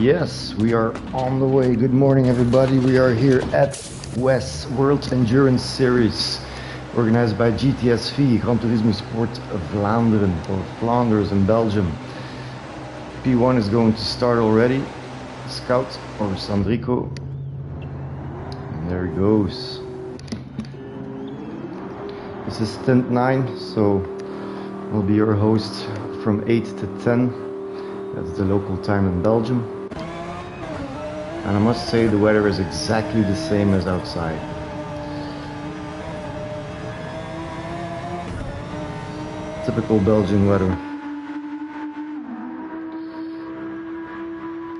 Yes, we are on the way. Good morning, everybody. We are here at WES World Endurance Series, organized by GTSV, Gran Turismo Sport Vlaanderen, or Flanders in Belgium. P1 is going to start already. Scout or Sandrico. And there he goes. This is Stint 9, so I'll be your host from 8 to 10. That's the local time in Belgium. And I must say the weather is exactly the same as outside. Typical Belgian weather.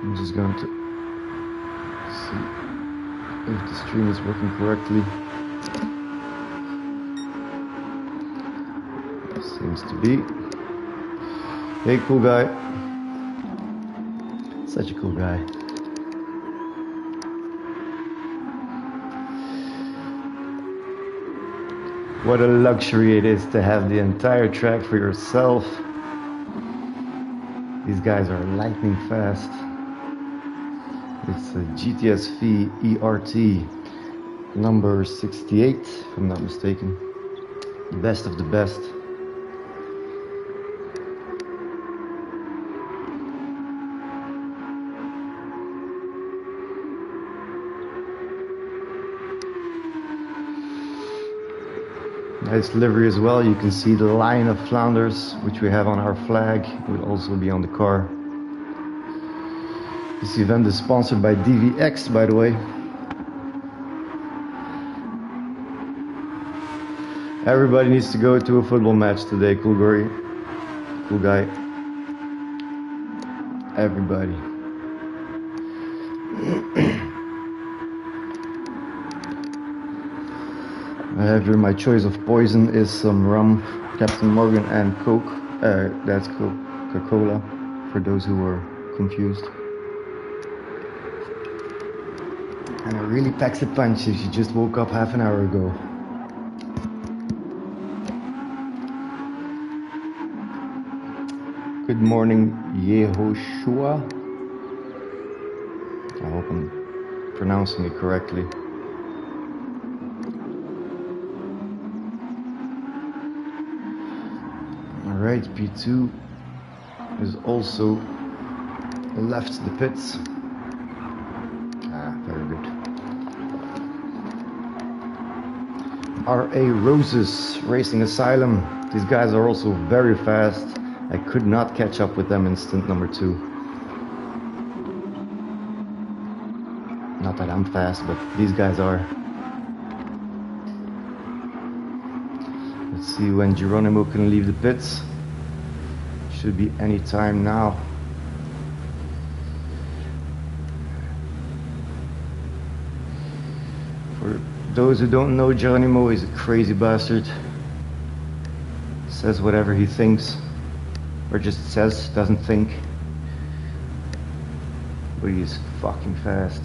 I'm just going to see if the stream is working correctly. Seems to be. Hey, cool guy. Such a cool guy. What a luxury it is to have the entire track for yourself. These guys are lightning fast. It's a GTSV ERT number 68, if I'm not mistaken. The best of the best. Nice livery as well. You can see the Lion of Flanders, which we have on our flag. It will also be on the car. This event is sponsored by DVX, by the way. Everybody needs to go to a football match today, cool guy. Cool guy. Everybody. I have here my choice of poison is some rum, Captain Morgan, and Coke. That's Coca-Cola, for those who were confused. And it really packs a punch if you just woke up half an hour ago. Good morning, Yehoshua. I hope I'm pronouncing it correctly. Alright, P2 is also left the pits. Very good. RA Roses Racing Asylum. These guys are also very fast. I could not catch up with them in stint number 2. Not that I'm fast, but these guys are. Let's see when Geronimo can leave the pits. Should be any time now. For those who don't know, Geronimo is a crazy bastard. Says whatever he thinks, or just says, doesn't think. But he is fucking fast.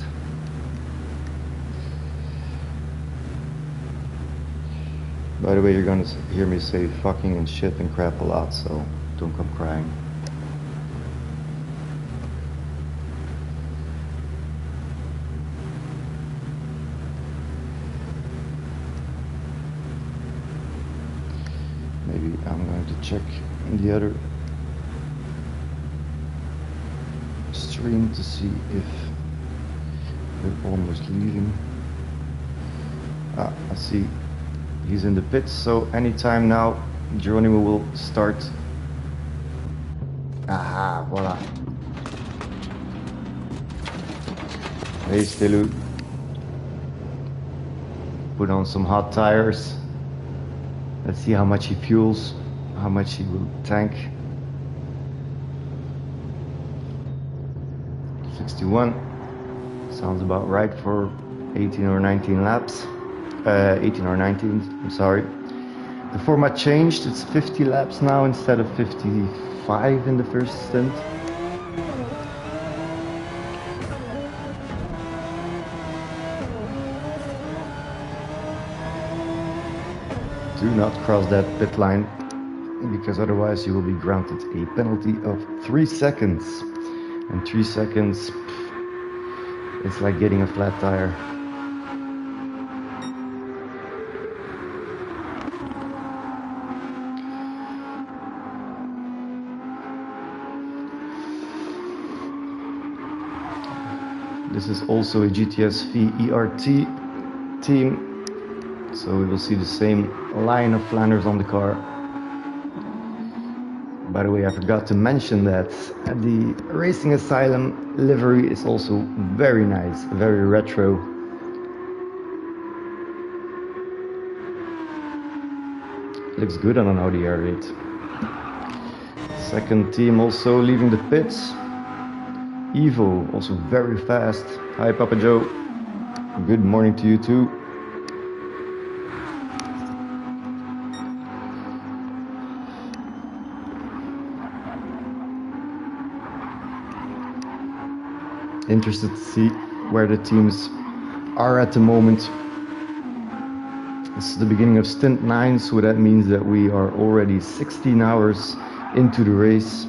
By the way, you're gonna hear me say fucking and shit and crap a lot, so don't come crying. Maybe I'm going to check the other stream to see if we're almost leaving. I see. He's in the pits, so anytime now, Geronimo will start. Aha, voila. Hey, Stelu. Put on some hot tires. Let's see how much he fuels, how much he will tank. 61. Sounds about right for 18 or 19 laps. 18 or 19, I'm sorry. The format changed, it's 50 laps now instead of 55 in the first stint. Do not cross that pit line, because otherwise you will be granted a penalty of 3 seconds. And 3 seconds, it's like getting a flat tire. This is also a GTSV ERT team, so we will see the same line of Flanders on the car. By the way, I forgot to mention that the Racing Asylum livery is also very nice, very retro. Looks good on an Audi R8. Second team also leaving the pits. Evo, also very fast. Hi Papa Joe, good morning to you too. Interested to see where the teams are at the moment. This is the beginning of Stint 9, so that means that we are already 16 hours into the race.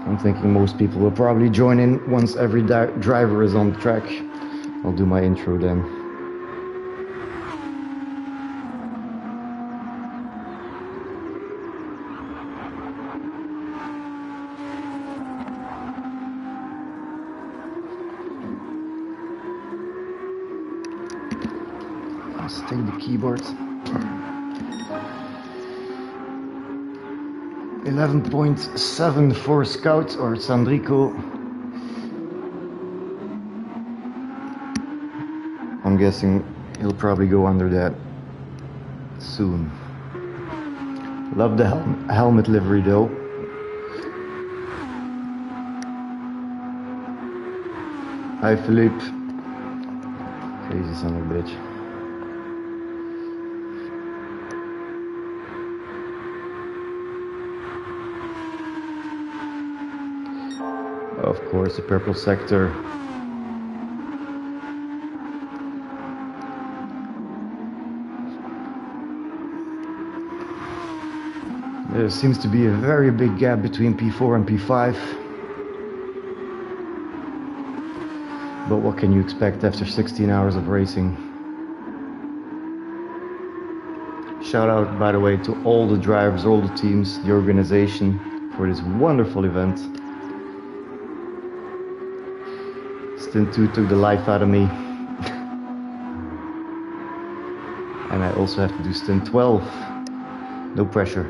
I'm thinking most people will probably join in once every driver is on the track. I'll do my intro then. Let's take the keyboard. 11.7 for Scout or Sandrico. I'm guessing he'll probably go under that soon. Love the helmet livery though. Hi Philippe. Crazy son of a bitch. Of course, the purple sector. There seems to be a very big gap between P4 and P5. But what can you expect after 16 hours of racing? Shout out, by the way, to all the drivers, all the teams, the organization for this wonderful event. Stint 2 took the life out of me. And I also have to do Stint 12. No pressure.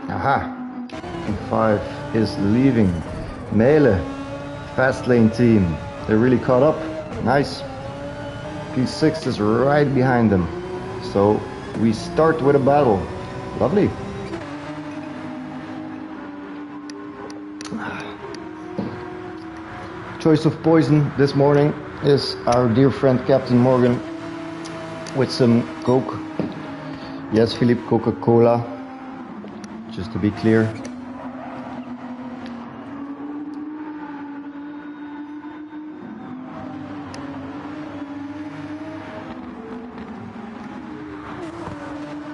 Aha! P5 is leaving. Mele, fast lane team. They're really caught up. Nice. P6 is right behind them. So we start with a battle. Lovely. Choice of poison this morning is our dear friend Captain Morgan with some Coke. Yes, Philippe, Coca-Cola, just to be clear.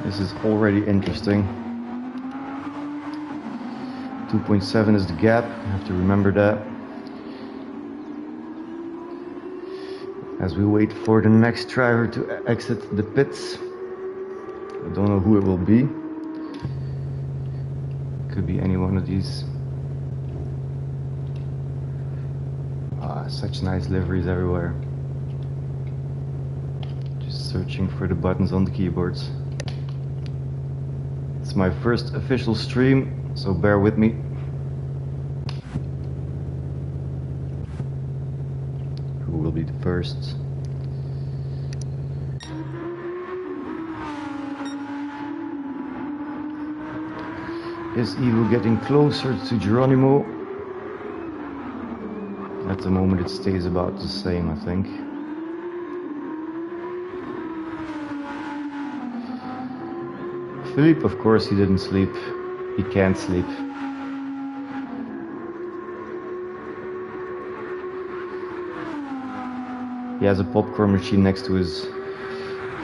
This is already interesting. 2.7 is the gap, you have to remember that. As we wait for the next driver to exit the pits. I don't know who it will be. Could be any one of these. Such nice liveries everywhere. Just searching for the buttons on the keyboards. It's my first official stream, so bear with me. Who will be the first? Is Evo getting closer to Geronimo? At the moment it stays about the same, I think. Philippe, of course, he didn't sleep. He can't sleep. He has a popcorn machine next to his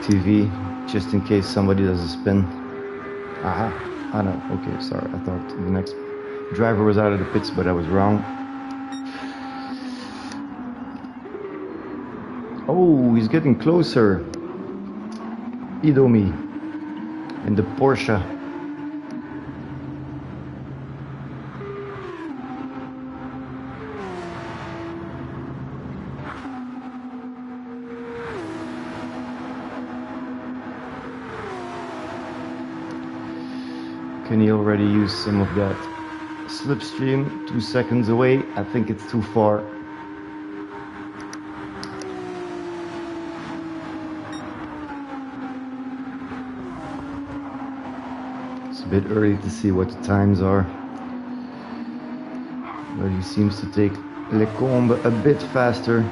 TV, just in case somebody does a spin. Aha. Ah no, okay, sorry. I thought the next driver was out of the pits, but I was wrong. Oh, he's getting closer. Idomi in the Porsche. Can he already use some of that slipstream? 2 seconds away. I think it's too far. It's a bit early to see what the times are, but he seems to take Lecombe a bit faster.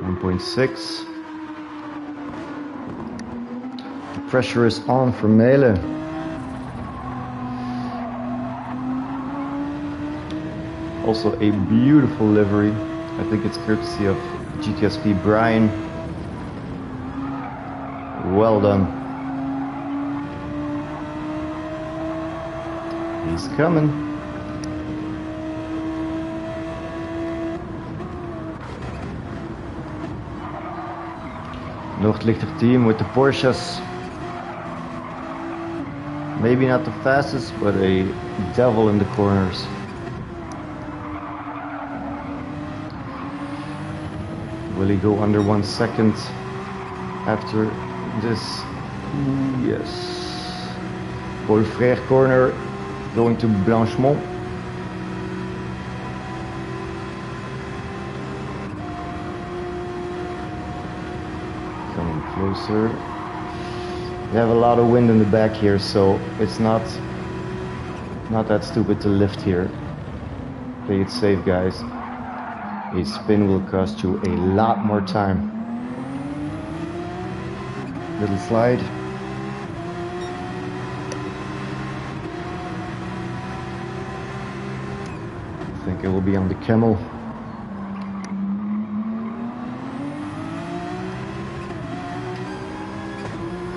1.6. Pressure is on for Mele. Also a beautiful livery. I think it's courtesy of GTSP Brian. Well done. He's coming. Noordlichter team with the Porsches. Maybe not the fastest, but a devil in the corners. Will he go under 1 second after this? Yes. Paul Frère corner going to Blanchemont. Coming closer. We have a lot of wind in the back here, so it's not that stupid to lift here. Play it safe, guys. A spin will cost you a lot more time. Little slide. I think it will be on the camel.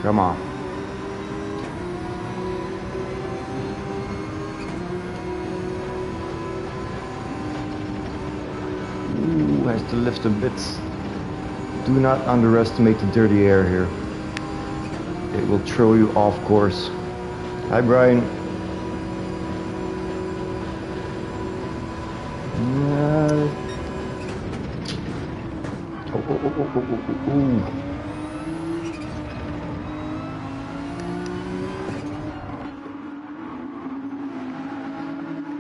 Come on. Ooh, has to lift a bit. Do not underestimate the dirty air here. It will throw you off course. Hi, Brian. Oh.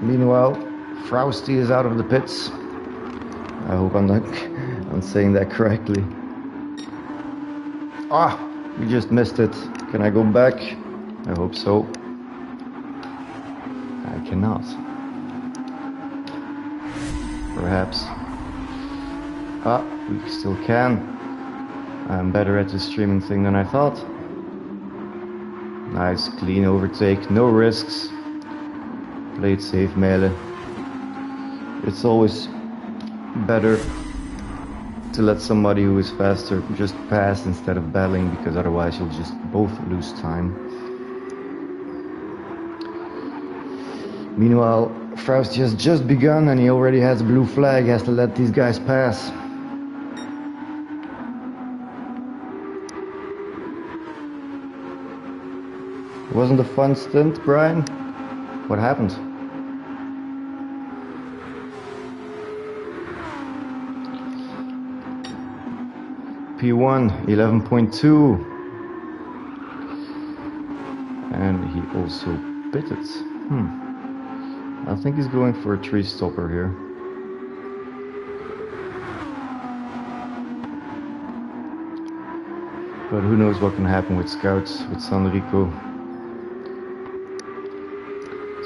Meanwhile, Frosty is out of the pits. I hope I'm saying that correctly. Ah, we just missed it. Can I go back? I hope so. I cannot. Perhaps. Ah, we still can. I'm better at the streaming thing than I thought. Nice, clean overtake, no risks. Play it safe, Mele. It's always better to let somebody who is faster just pass instead of battling, because otherwise you'll just both lose time. Meanwhile, Frosty has just begun and he already has a blue flag. He has to let these guys pass. Wasn't a fun stint, Brian? What happened? P1 11.2, and he also pitted. I think he's going for a 3-stopper here. But who knows what can happen with scouts, with Sanrico.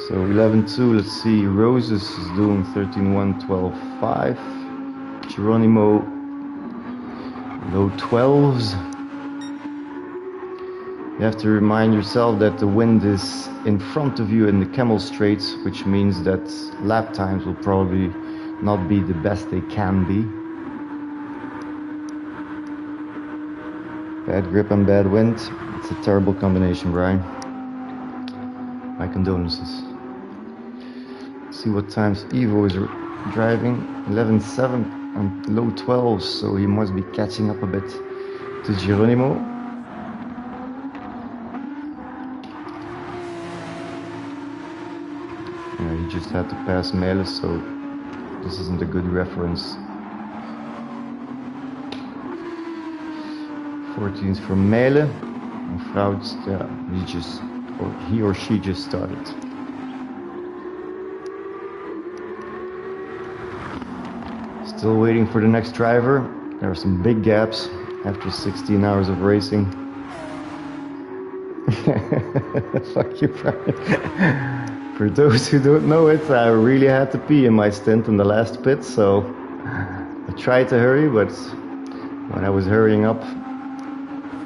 So 11.2, let's see, Roses is doing 13.1, 12.5. Geronimo, low 12s. You have to remind yourself that the wind is in front of you in the Camel Straits, which means that lap times will probably not be the best they can be. Bad grip and bad wind. It's a terrible combination, Brian. My condolences. See what times Ivo is driving. 11.7 and low 12s, so he must be catching up a bit to Geronimo. Yeah, he just had to pass Mele, so this isn't a good reference. 14s for Mele, and Frouts, yeah, he or she just started. Still waiting for the next driver. There are some big gaps after 16 hours of racing. Fuck you, Brian. For those who don't know it, I really had to pee in my stint in the last pit, so I tried to hurry, but when I was hurrying up,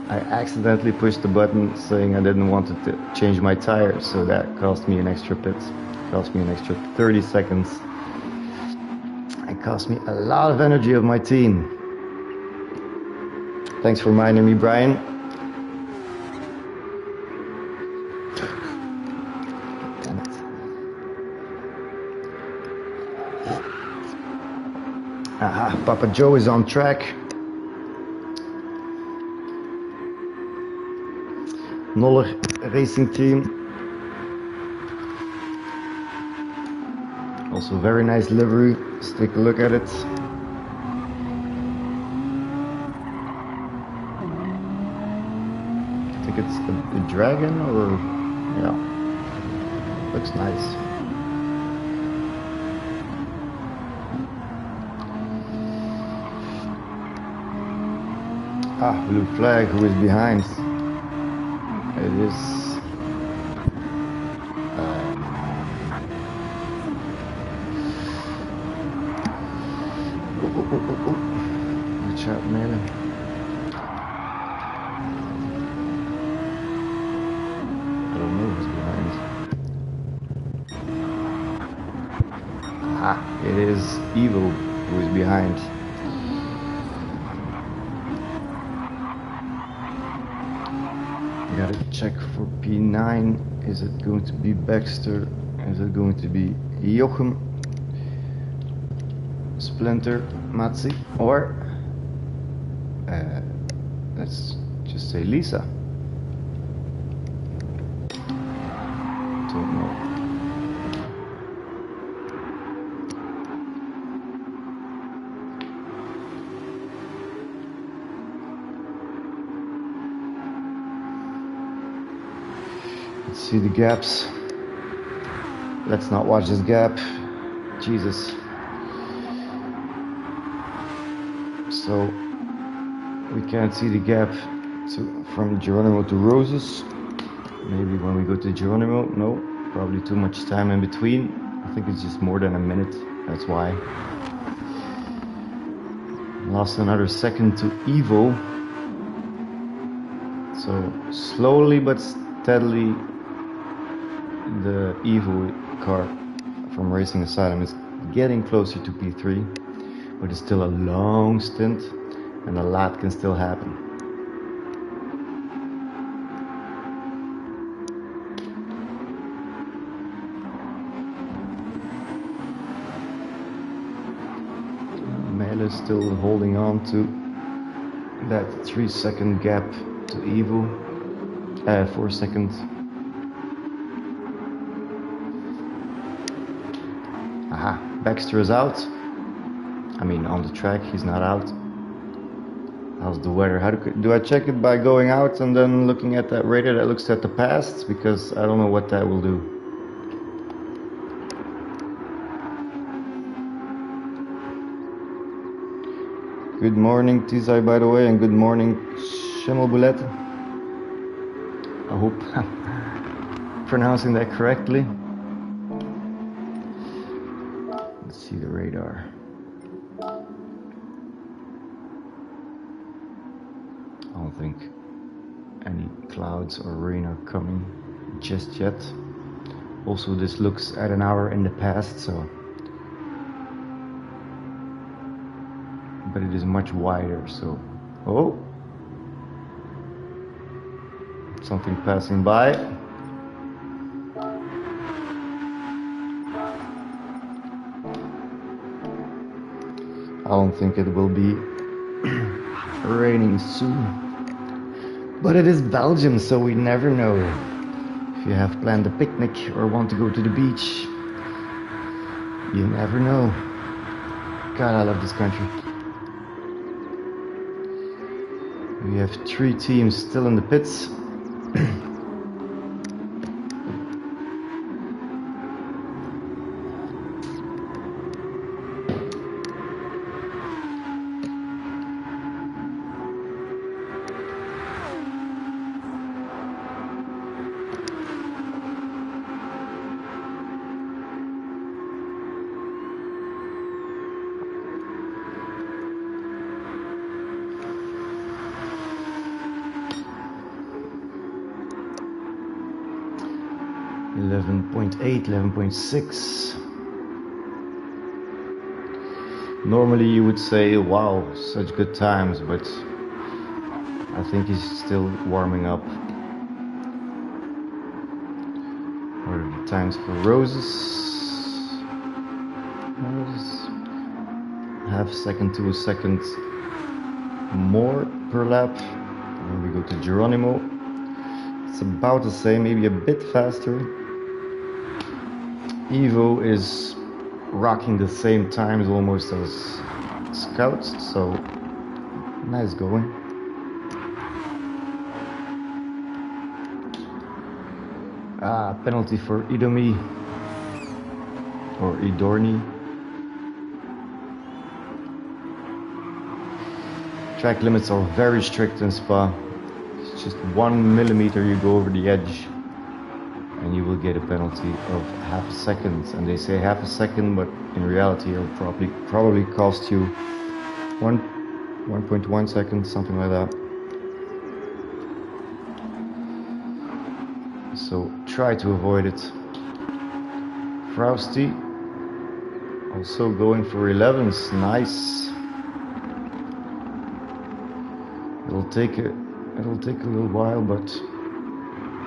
I accidentally pushed the button saying I didn't want to change my tire, so that cost me an extra pit. Cost me an extra 30 seconds. It cost me a lot of energy of my team. Thanks for reminding me, Brian. Damn it. Aha, Papa Joe is on track. Noller Racing Team. Also very nice livery. Let's take a look at it. I think it's a dragon or, yeah, looks nice. Ah, blue flag, who is behind? It is watch out, Mele. I don't know who's behind. Ah, it is Evo who is behind. Gotta check for P9. Is it going to be Baxter? Is it going to be Jochem, Splinter, Matzi, or let's just say Lisa? Don't know. Let's see the gaps. Let's not watch this gap. Jesus. So we can't see the gap from Geronimo to Roses. Maybe when we go to Geronimo. No, probably too much time in between. I think it's just more than a minute. That's why. Lost another second to Evo. So slowly but steadily, the Evo car from Racing Asylum is getting closer to P3, but it's still a long stint and a lot can still happen. Mele is still holding on to that 3-second gap to Evo, 4 seconds. Aha, Baxter is out. I mean, on the track, he's not out. How's the weather? How do I check it by going out and then looking at that radar that looks at the past? Because I don't know what that will do. Good morning, Tizai, by the way, and good morning, Schimmelboulet. I hope I'm pronouncing that correctly. Let's see the radar. I don't think any clouds or rain are coming just yet. Also, this looks at an hour in the past, so, but it is much wider, so, oh, something passing by. I don't think it will be raining soon, but it is Belgium, so we never know. If you have planned a picnic or want to go to the beach, you never know. God, I love this country. We have 3 teams still in the pits. 11.8, 11.6. Normally you would say, wow, such good times, but I think he's still warming up. What are the times for roses? Half second to a second more per lap. When we go to Geronimo, it's about the same, maybe a bit faster. Evo is rocking the same times almost as Scouts, so nice going. Penalty for Idomi or Idorni. Track limits are very strict in Spa. It's just 1 millimeter you go over the edge and you will get a penalty of half a second. And they say half a second, but in reality it'll probably cost you 1.1 seconds, something like that. So try to avoid it. Frosty also going for 11s, nice. It'll take a little while, but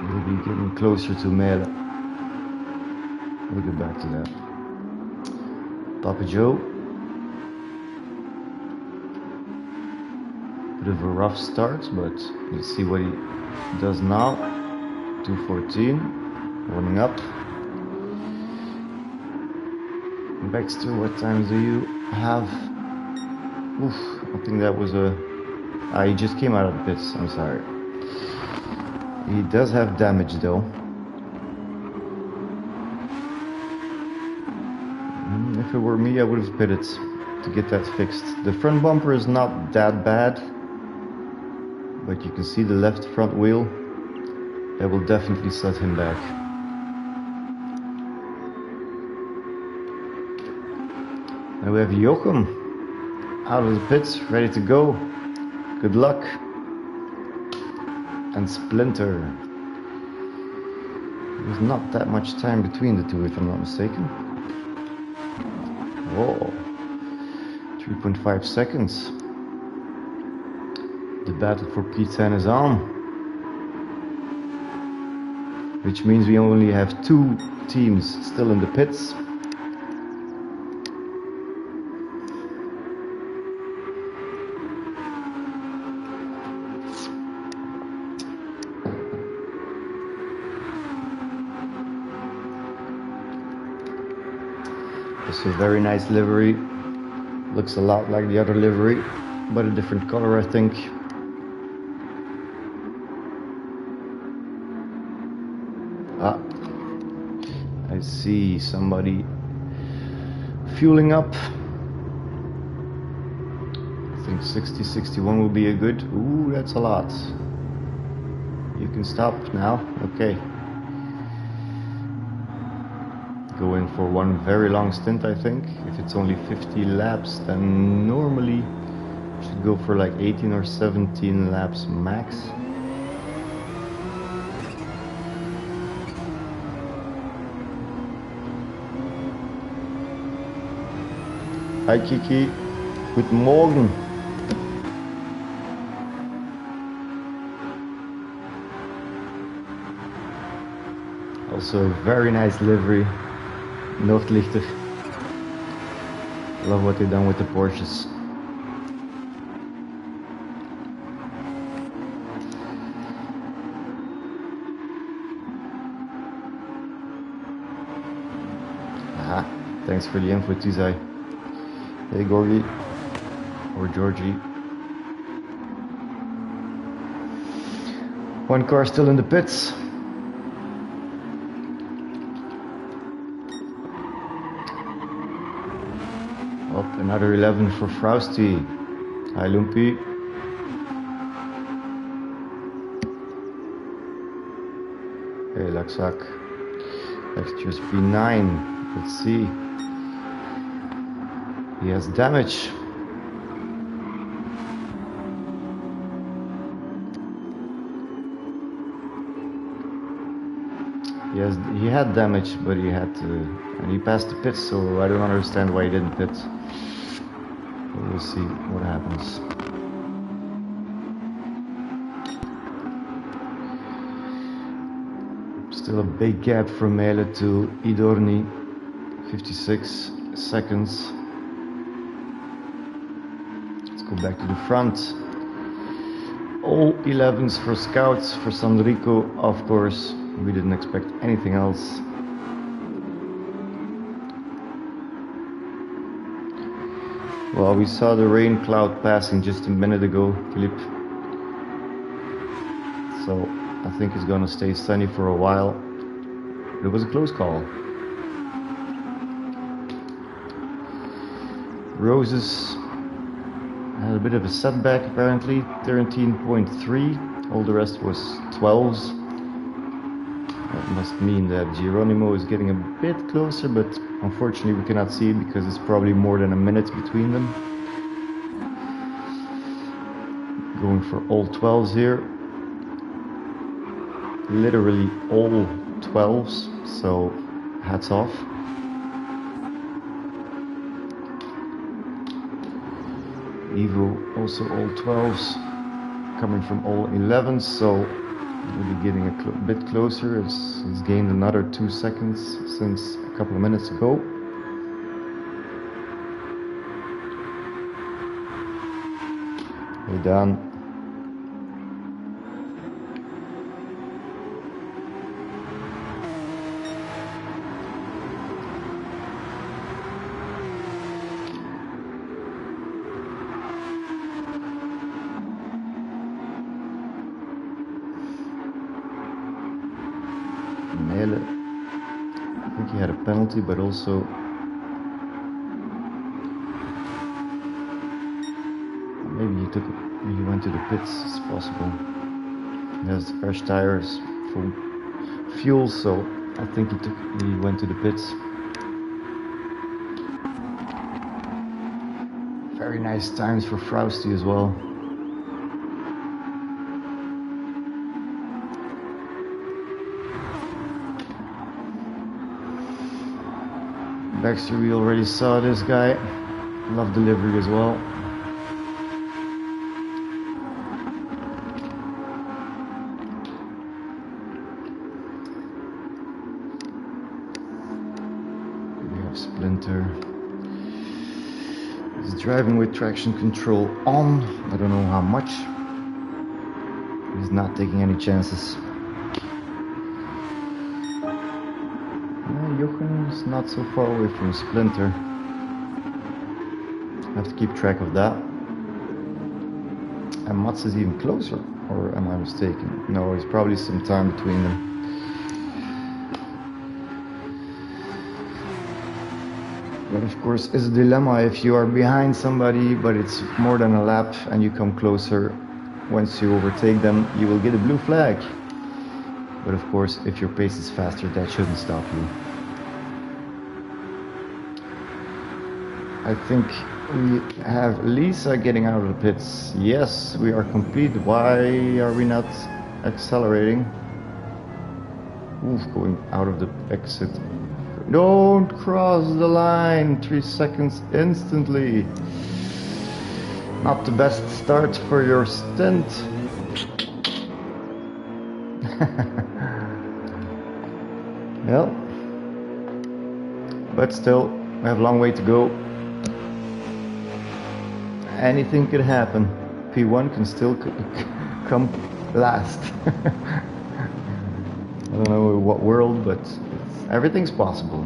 we'll be getting closer to Mele. We'll get back to that. Papa Joe. Bit of a rough start, but let's see what he does now. 2:14, warming up. Baxter, what times do you have? Oof, I think that was a... he just came out of the pits, I'm sorry. He does have damage though. If it were me, I would have pitted to get that fixed. The front bumper is not that bad, but you can see the left front wheel. That will definitely set him back. Now we have Joachim out of the pits, ready to go. Good luck. And Splinter. There's not that much time between the two, if I'm not mistaken. Whoa. 3.5 seconds. The battle for P10 is on. Which means we only have 2 teams still in the pits. It's a very nice livery. Looks a lot like the other livery, but a different color, I think. I see somebody fueling up. I think 60, 61 will be a good. Ooh, that's a lot. You can stop now. Okay. Going for one very long stint, I think. If it's only 50 laps, then normally you should go for like 18 or 17 laps max. Hi Kiki, guten Morgen. Also a very nice livery, Noordlichter. Love what they've done with the Porsches. Aha, thanks for the info, Tizai. Hey Gorgie, or Georgie. One car still in the pits. Up another 11 for Frosty. Hi Lumpy. Hey Laksak. Extras P9. Let's see. He has damage. He had damage, but he had to, and he passed the pit, so I don't understand why he didn't pit. But we'll see what happens. Still a big gap from Mele to Idorni, 56 seconds. Let's go back to the front. All 11s for Scouts, for Sandrico, of course. We didn't expect anything else. Well, we saw the rain cloud passing just a minute ago, Philippe. So I think it's gonna stay sunny for a while. It was a close call. Roses had a bit of a setback apparently, 13.3. All the rest was 12s. That must mean that Geronimo is getting a bit closer, but unfortunately we cannot see it because it's probably more than a minute between them. Going for all 12s here. Literally all 12s, so hats off. Evo also all 12s, coming from all 11s, so we'll be getting a bit closer. He's gained another 2 seconds since a couple of minutes ago. Hey Dan. I think he had a penalty, but also maybe he went to the pits. It's possible. He has fresh tires, full fuel, so I think he went to the pits. Very nice times for Frosty as well. Baxter, we already saw this guy. Love delivery as well. We have Splinter. He's driving with traction control on. I don't know how much. He's not taking any chances. Jochen is not so far away from Splinter. I have to keep track of that. And Mats is even closer, or am I mistaken? No, there's probably some time between them. But of course, it's a dilemma if you are behind somebody, but it's more than a lap and you come closer. Once you overtake them, you will get a blue flag. But of course, if your pace is faster, that shouldn't stop you. I think we have Lisa getting out of the pits. Yes, we are complete. Why are we not accelerating? Oof, going out of the exit Don't cross the line. 3 seconds instantly. Not the best start for your stint. Well, but still, we have a long way to go. Anything could happen. P1 can still come last. I don't know what world, but everything's possible.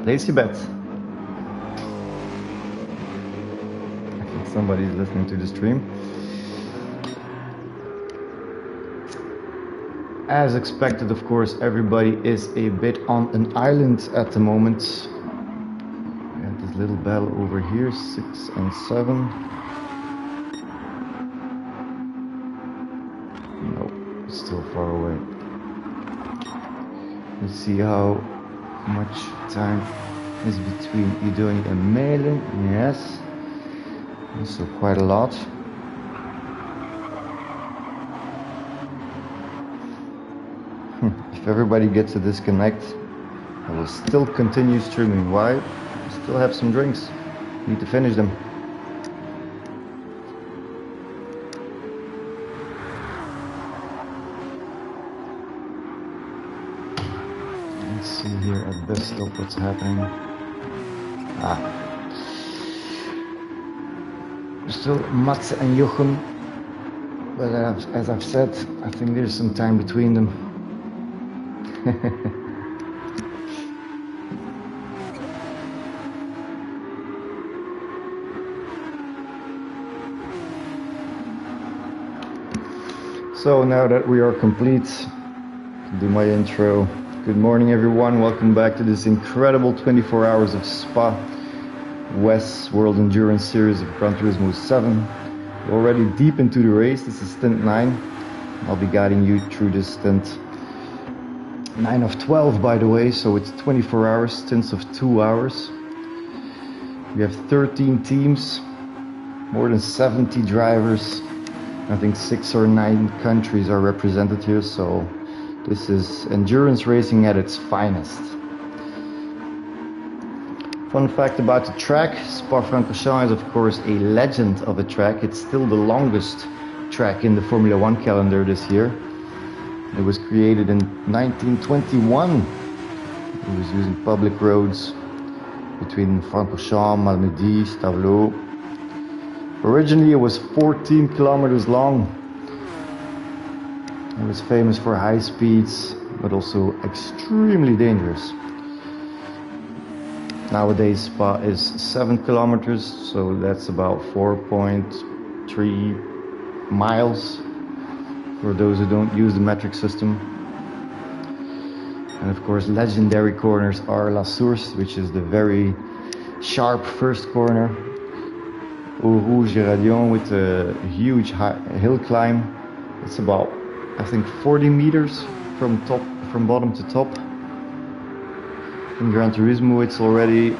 Place your bet. I think somebody's listening to the stream. As expected, of course, everybody is a bit on an island at the moment. We have this little bell over here, 6 and 7. No, it's still far away. Let's see how much time is between Idoni and Melen. Yes, so quite a lot. If everybody gets a disconnect, I will still continue streaming. Why? I still have some drinks. Need to finish them. Let's see here at bus stop what's happening. Still Mats and Jochem, but as I've said, I think there's some time between them. So now that we are complete, do my intro. Good morning everyone, welcome back to this incredible 24 hours of Spa WES World Endurance Series of Gran Turismo 7. We're already deep into the race. This is stint 9. I'll be guiding you through this stint. 9 of 12 by the way, so it's 24 hours, stints of 2 hours. We have 13 teams, more than 70 drivers. I think 6 or 9 countries are represented here, so this is endurance racing at its finest. Fun fact about the track, Spa-Francorchamps is of course a legend of a track. It's still the longest track in the Formula 1 calendar this year. It was created in 1921. It was using public roads between Francorchamps, Malmedy, Stavelot. Originally it was 14 kilometers long. It was famous for high speeds, but also extremely dangerous. Nowadays Spa is 7 kilometers, so that's about 4.3 miles for those who don't use the metric system. And of course legendary corners are La Source, which is the very sharp first corner. Eau Rouge Radion with a huge hill climb. It's about, I think, 40 meters from bottom to top. In Gran Turismo it's already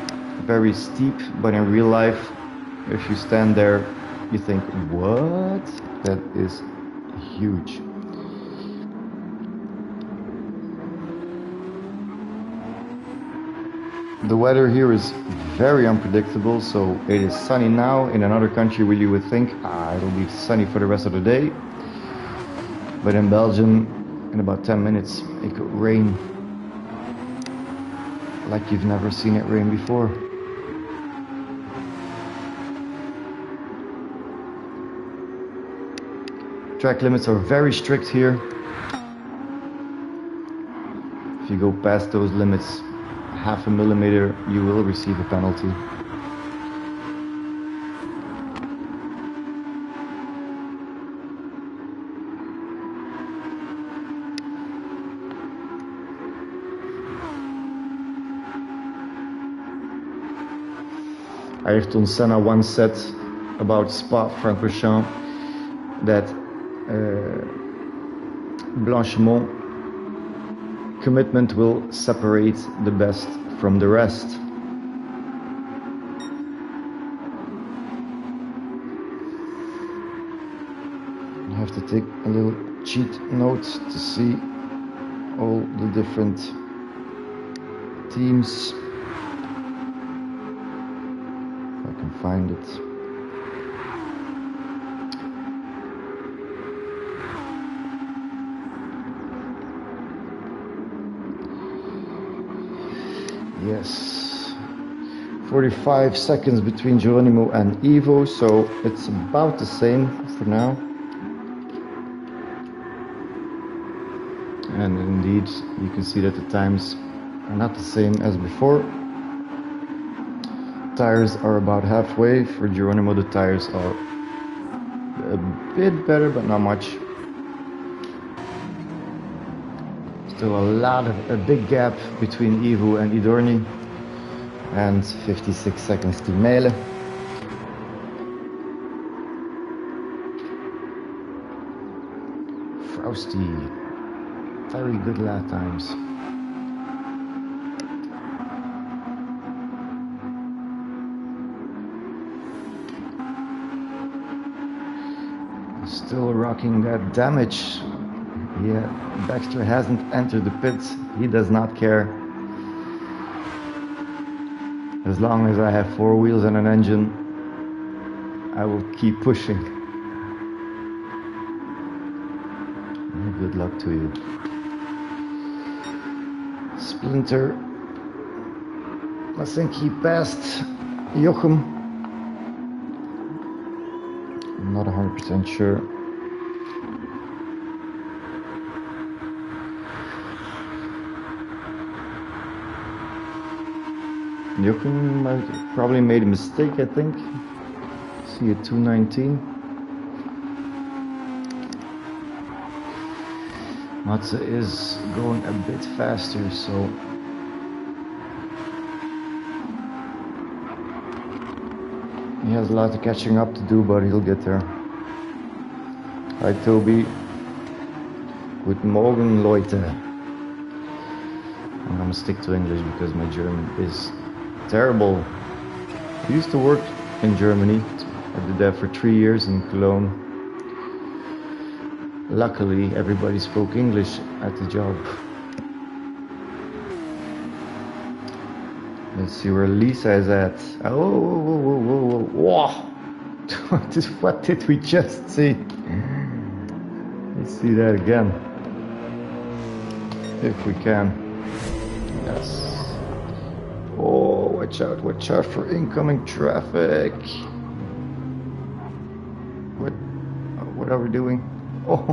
very steep, but in real life, if you stand there, you think, what? That is huge. The weather here is very unpredictable, so it is sunny now. In another country where you would think, it'll be sunny for the rest of the day. But in Belgium, in about 10 minutes, it could rain like you've never seen it rain before. Track limits are very strict here. If you go past those limits, half a millimeter, you will receive a penalty. Ayrton Senna once said about Spa-Francorchamps that Blanchimont commitment will separate the best from the rest. You have to take a little cheat note to see all the different teams. If I can find it. Yes, 45 seconds between Geronimo and Ivo, so it's about the same for now. And indeed, you can see that the times are not the same as before. Tires are about halfway. For Geronimo, the tires are a bit better, but not much. Still a big gap between Ivo and Idorni, and 56 seconds to Mele. Frosty, very good lap times. Still rocking that damage. Yeah, Baxter hasn't entered the pits. He does not care. As long as I have 4 wheels and an engine, I will keep pushing. And good luck to you. Splinter, I think he passed Jochem. I'm not 100% sure. Jochem probably made a mistake, I think. See a 219. Matze is going a bit faster, so he has a lot of catching up to do, but he'll get there. Hi Toby. Good morgen, Leute. I'm gonna stick to English because my German is terrible. I used to work in Germany. I did that for 3 years in Cologne. Luckily, everybody spoke English at the job. Let's see where Lisa is at. Oh, whoa. What did we just see? Let's see that again. If we can. Yes. Oh, watch out for incoming traffic. What are we doing? Oh.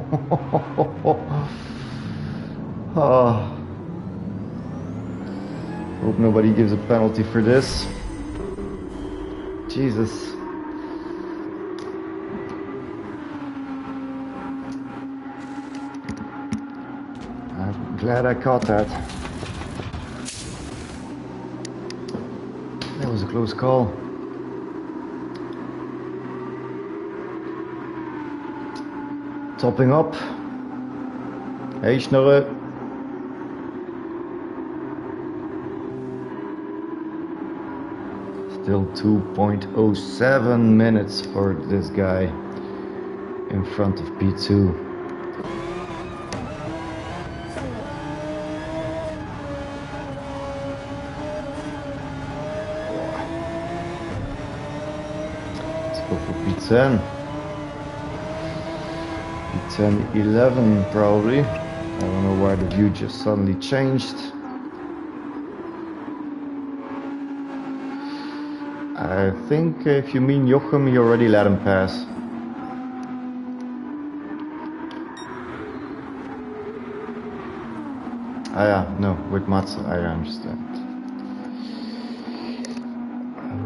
Hope nobody gives a penalty for this. Jesus. I'm glad I caught that. That was a close call. Topping up. Hey, Schnorre. Still 2.07 minutes for this guy in front of P2. Let's go for P10. P10, 11 probably. I don't know why the view just suddenly changed. I think if you mean Jochem, you already let him pass. Ah yeah, no, with Matze, I understand.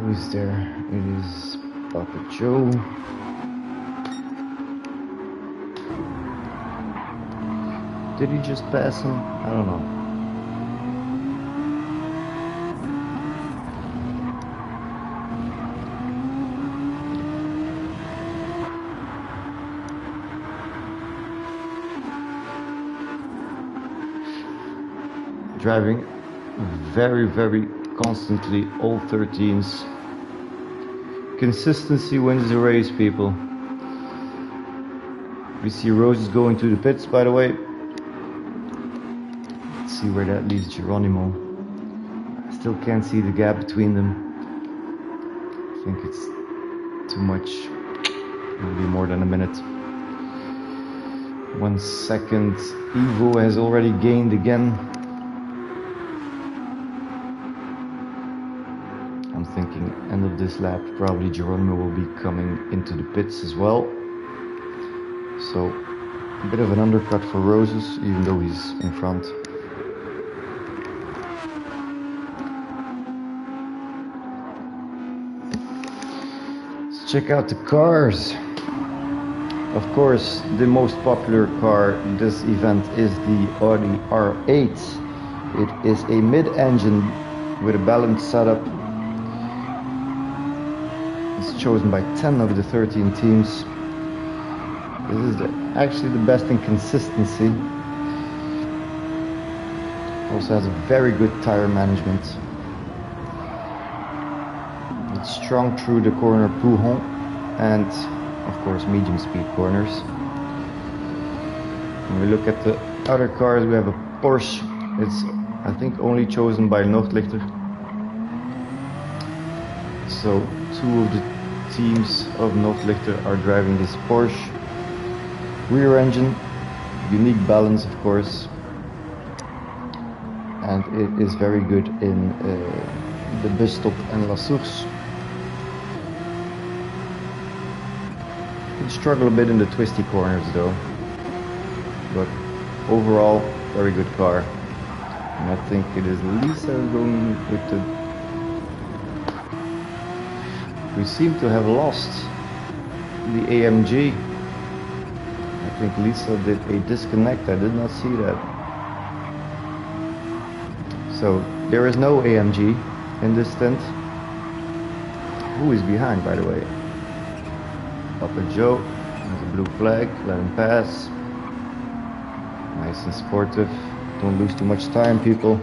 Who is there? It is Papa Joe. Did he just pass him? I don't know. Driving very, very constantly, all 13s. Consistency wins the race, people. We see Rose is going to the pits, by the way. Let's see where that leaves Geronimo. Still can't see the gap between them. I think it's too much. Maybe more than a minute. 1 second. Ivo has already gained again. I'm thinking end of this lap, probably Geronimo will be coming into the pits as well. So a bit of an undercut for Roses, even though he's in front. Let's check out the cars. Of course, the most popular car this event is the Audi R8. It is a mid-engine with a balanced setup. It's chosen by 10 of the 13 teams. This is actually the best in consistency. Also has a very good tire management. It's strong through the corner Pouhon and of course medium speed corners. When we look at the other cars, we have a Porsche. It's I think only chosen by Nordlichter. So 2 of the teams of Nordlichter are driving this Porsche. Rear engine, unique balance of course, and it is very good in the bus stop and La Source. It struggle a bit in the twisty corners though, but overall very good car. And I think it is Lisa going with the... We seem to have lost the AMG. I think Lisa did a disconnect, I did not see that. So there is no AMG in this stint. Who is behind, by the way? Papa Joe, there's a blue flag, let him pass. Nice and sportive, don't lose too much time, people.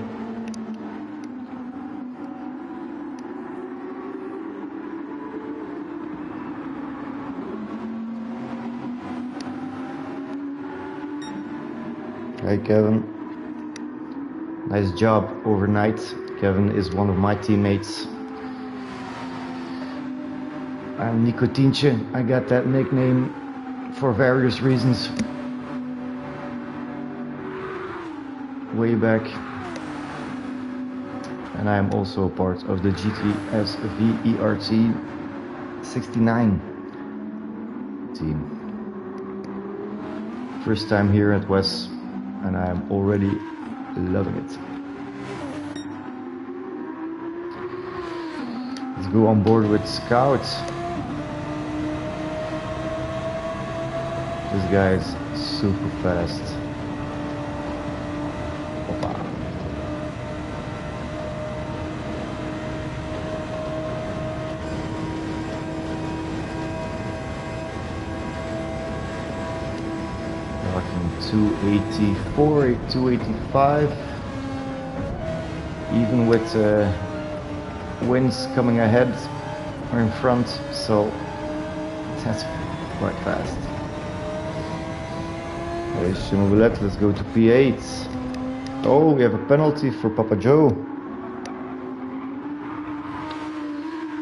Hey Kevin, nice job overnight. Kevin is one of my teammates. I'm Nicotientje. I got that nickname for various reasons. Way back. And I am also a part of the GTS VERT 69 team. First time here at WES, and I am already loving it. Let's go on board with Scout. This guy is super fast. Opa. Rocking 284, 285. Even with winds coming ahead or in front, so that's quite fast. Let's go to P8. Oh, we have a penalty for Papa Joe.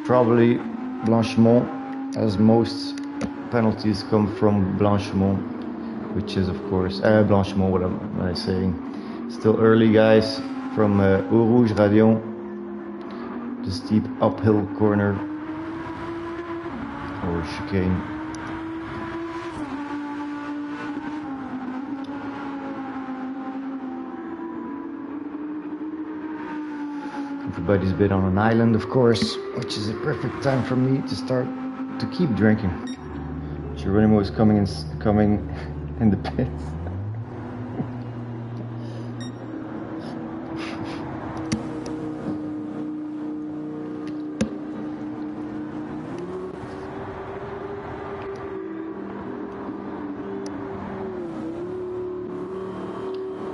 Probably Blanchimont, as most penalties come from Blanchimont, which is of course Blanchimont. What am I saying? Still early, guys. From Eau Rouge Radion, the steep uphill corner or chicane. Everybody's been on an island, of course, which is a perfect time for me to start to keep drinking. Geronimo is coming in the pits.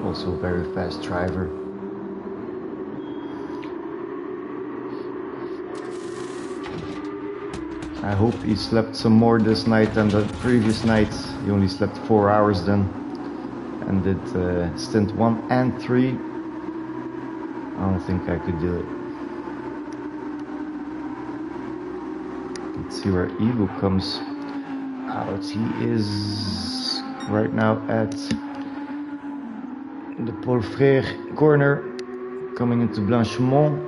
Also a very fast driver. I hope he slept some more this night than the previous night. He only slept 4 hours then, and did stint 1 and 3. I don't think I could do it. see where Ivo comes out. He is right now at the Paul Frère corner, coming into Blanchemont.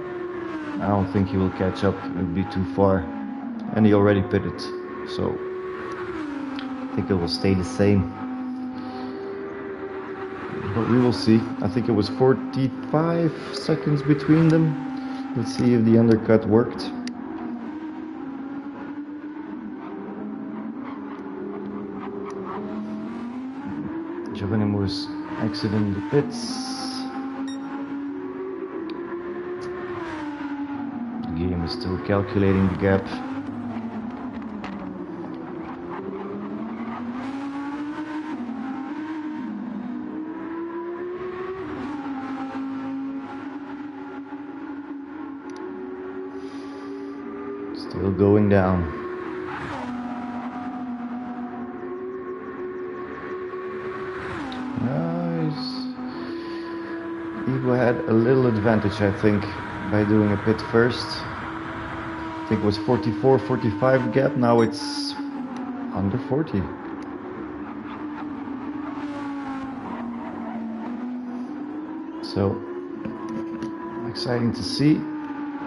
I don't think he will catch up, it would be too far, and he already pitted, so I think it will stay the same. But we will see. I think it was 45 seconds between them. Let's see if the undercut worked. Geronimo's exiting the pits. The game is still calculating the gap. Still going down. Ivo had a little advantage, I think, by doing a pit first. I think it was 44-45 gap, now it's under 40. So, exciting to see,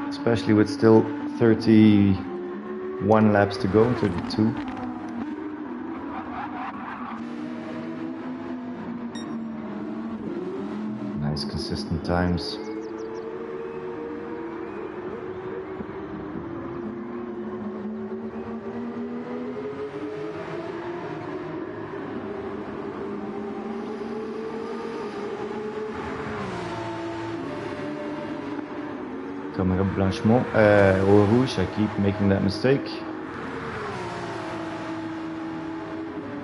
especially with still 31 laps to go, 32. Nice consistent times. Coming up Blanchemont, Eau Rouge, I keep making that mistake.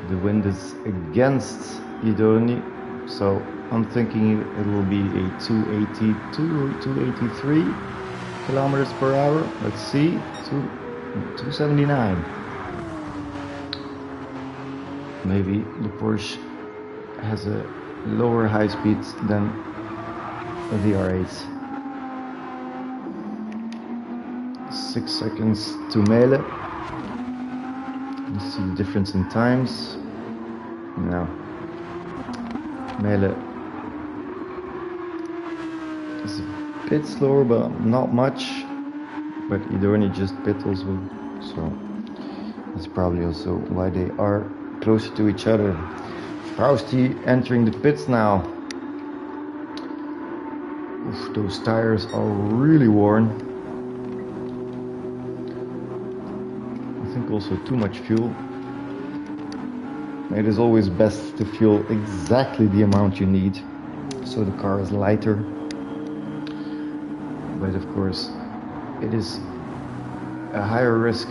The wind is against Idoni, so I'm thinking it will be a 282, 283 kilometers per hour. Let's see, 279. Maybe the Porsche has a lower high speed than the R8. 6 seconds to Mele. You see the difference in times. Now, Mele is a bit slower, but not much. But Idoni just pit also, so that's probably also why they are closer to each other. Fausti entering the pits now. Oof, those tires are really worn. I think also too much fuel. It is always best to fuel exactly the amount you need, so the car is lighter. But of course, it is a higher risk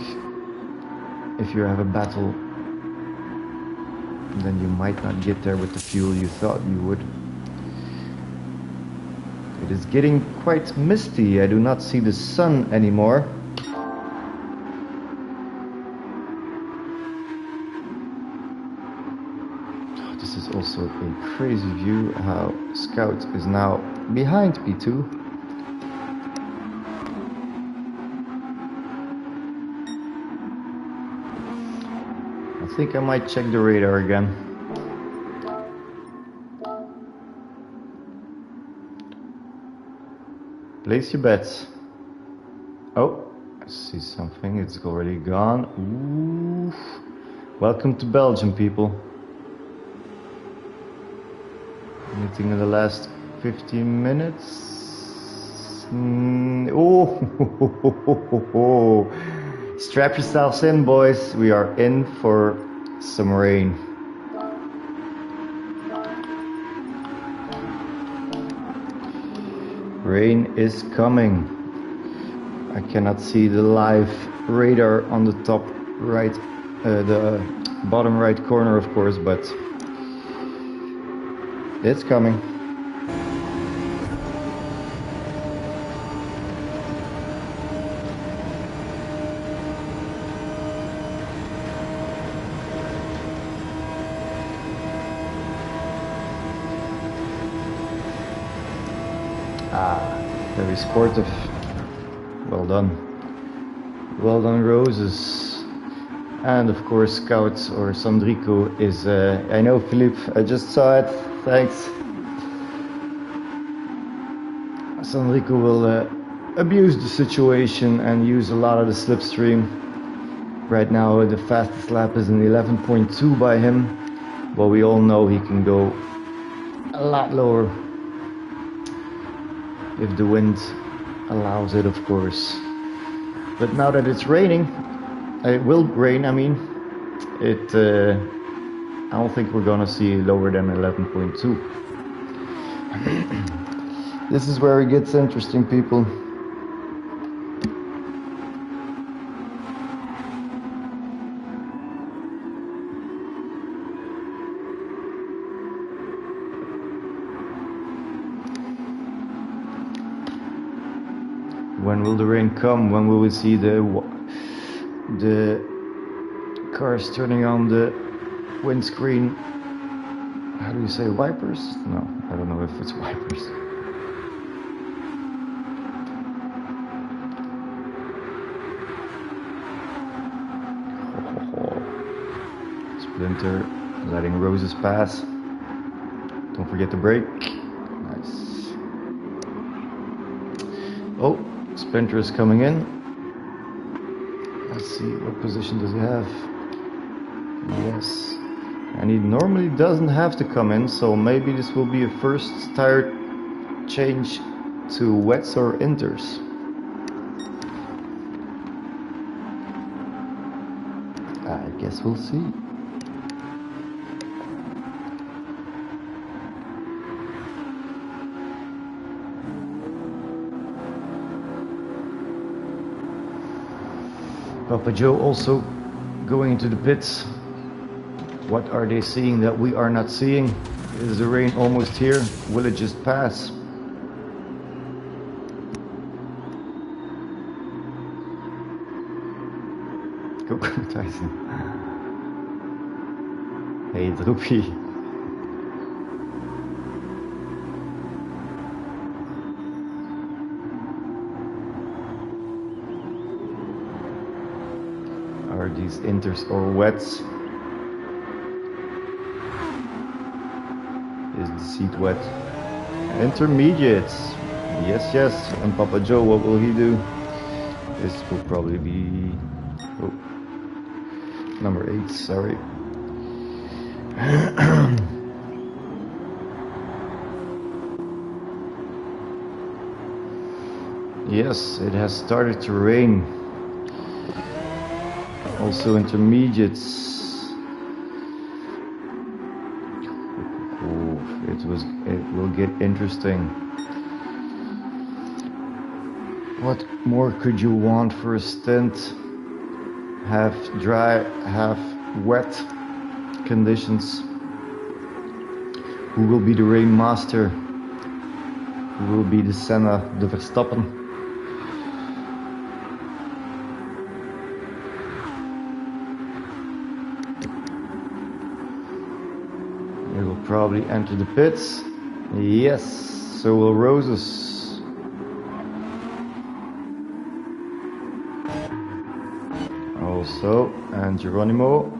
if you have a battle. Then you might not get there with the fuel you thought you would. It is getting quite misty. I do not see the sun anymore. This is also a crazy view how Scout is now behind P2. I think I might check the radar again. Place your bets. Oh, I see something. It's already gone. Oof. Welcome to Belgium, people. Anything in the last 15 minutes? Oh, strap yourselves in, boys. We are in for some rain. Rain is coming. I cannot see the live radar on the top right, the bottom right corner, of course, but it's coming. Very sportive. Well done. Well done, Roses. And of course, Scouts or Sandrico is, I know Philippe, I just saw it, thanks. Sandrico will abuse the situation and use a lot of the slipstream. Right now the fastest lap is an 11.2 by him, but we all know he can go a lot lower if the wind allows it, of course. But now that it's raining, it will rain, I mean, I don't think we're gonna see lower than 11.2. This is where it gets interesting, people. When will the rain come? When will we see the cars turning on the windscreen? How do you say, wipers? No, I don't know if it's wipers. Splinter letting Roses pass. Don't forget to brake. Nice. Oh, Splinter is coming in. Let's see, what position does he have? Yes. And he normally doesn't have to come in, so maybe this will be a first tire change to wets or inters. I guess we'll see. Papa Joe also going into the pits. What are they seeing that we are not seeing? Is the rain almost here? Will it just pass? Go Tyson. Hey Droepie. Are these inters or wets? Is the seat wet? Intermediates. Yes, yes. And Papa Joe, what will he do? This will probably be number 8, sorry. Yes, it has started to rain. Also intermediates. It will get interesting. What more could you want for a stint? Half dry, half wet conditions. Who will be the rain master? Who will be the Senna, the Verstappen? It will probably enter the pits. Yes, so will Roses. Also, and Geronimo.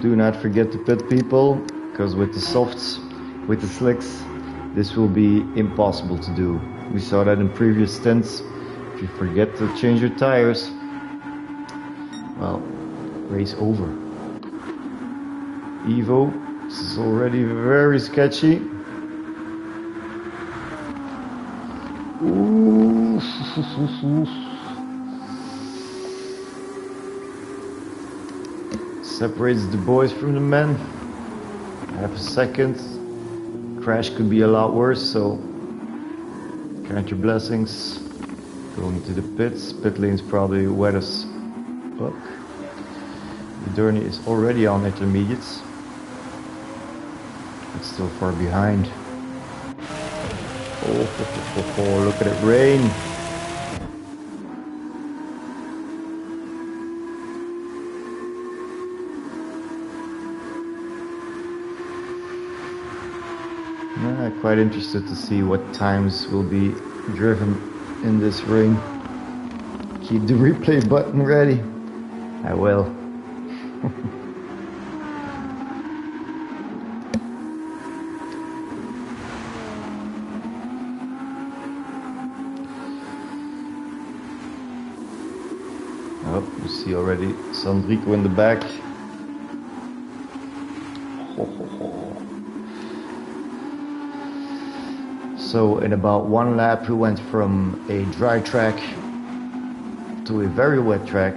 Do not forget to pit, people, because with the softs, with the slicks, this will be impossible to do. We saw that in previous stints. If you forget to change your tires, well, race over. Evo, this is already very sketchy. Ooh. Separates the boys from the men. Half a second. Crash could be a lot worse, so count your blessings. Going to the pits. Pit lane's probably wet as fuck. Vidurni is already on intermediates. It's still far behind. Oh, look at it rain. Quite interested to see what times will be driven in this ring. Keep the replay button ready. I will. Oh, you see already Sandrico in the back. So in about one lap we went from a dry track to a very wet track.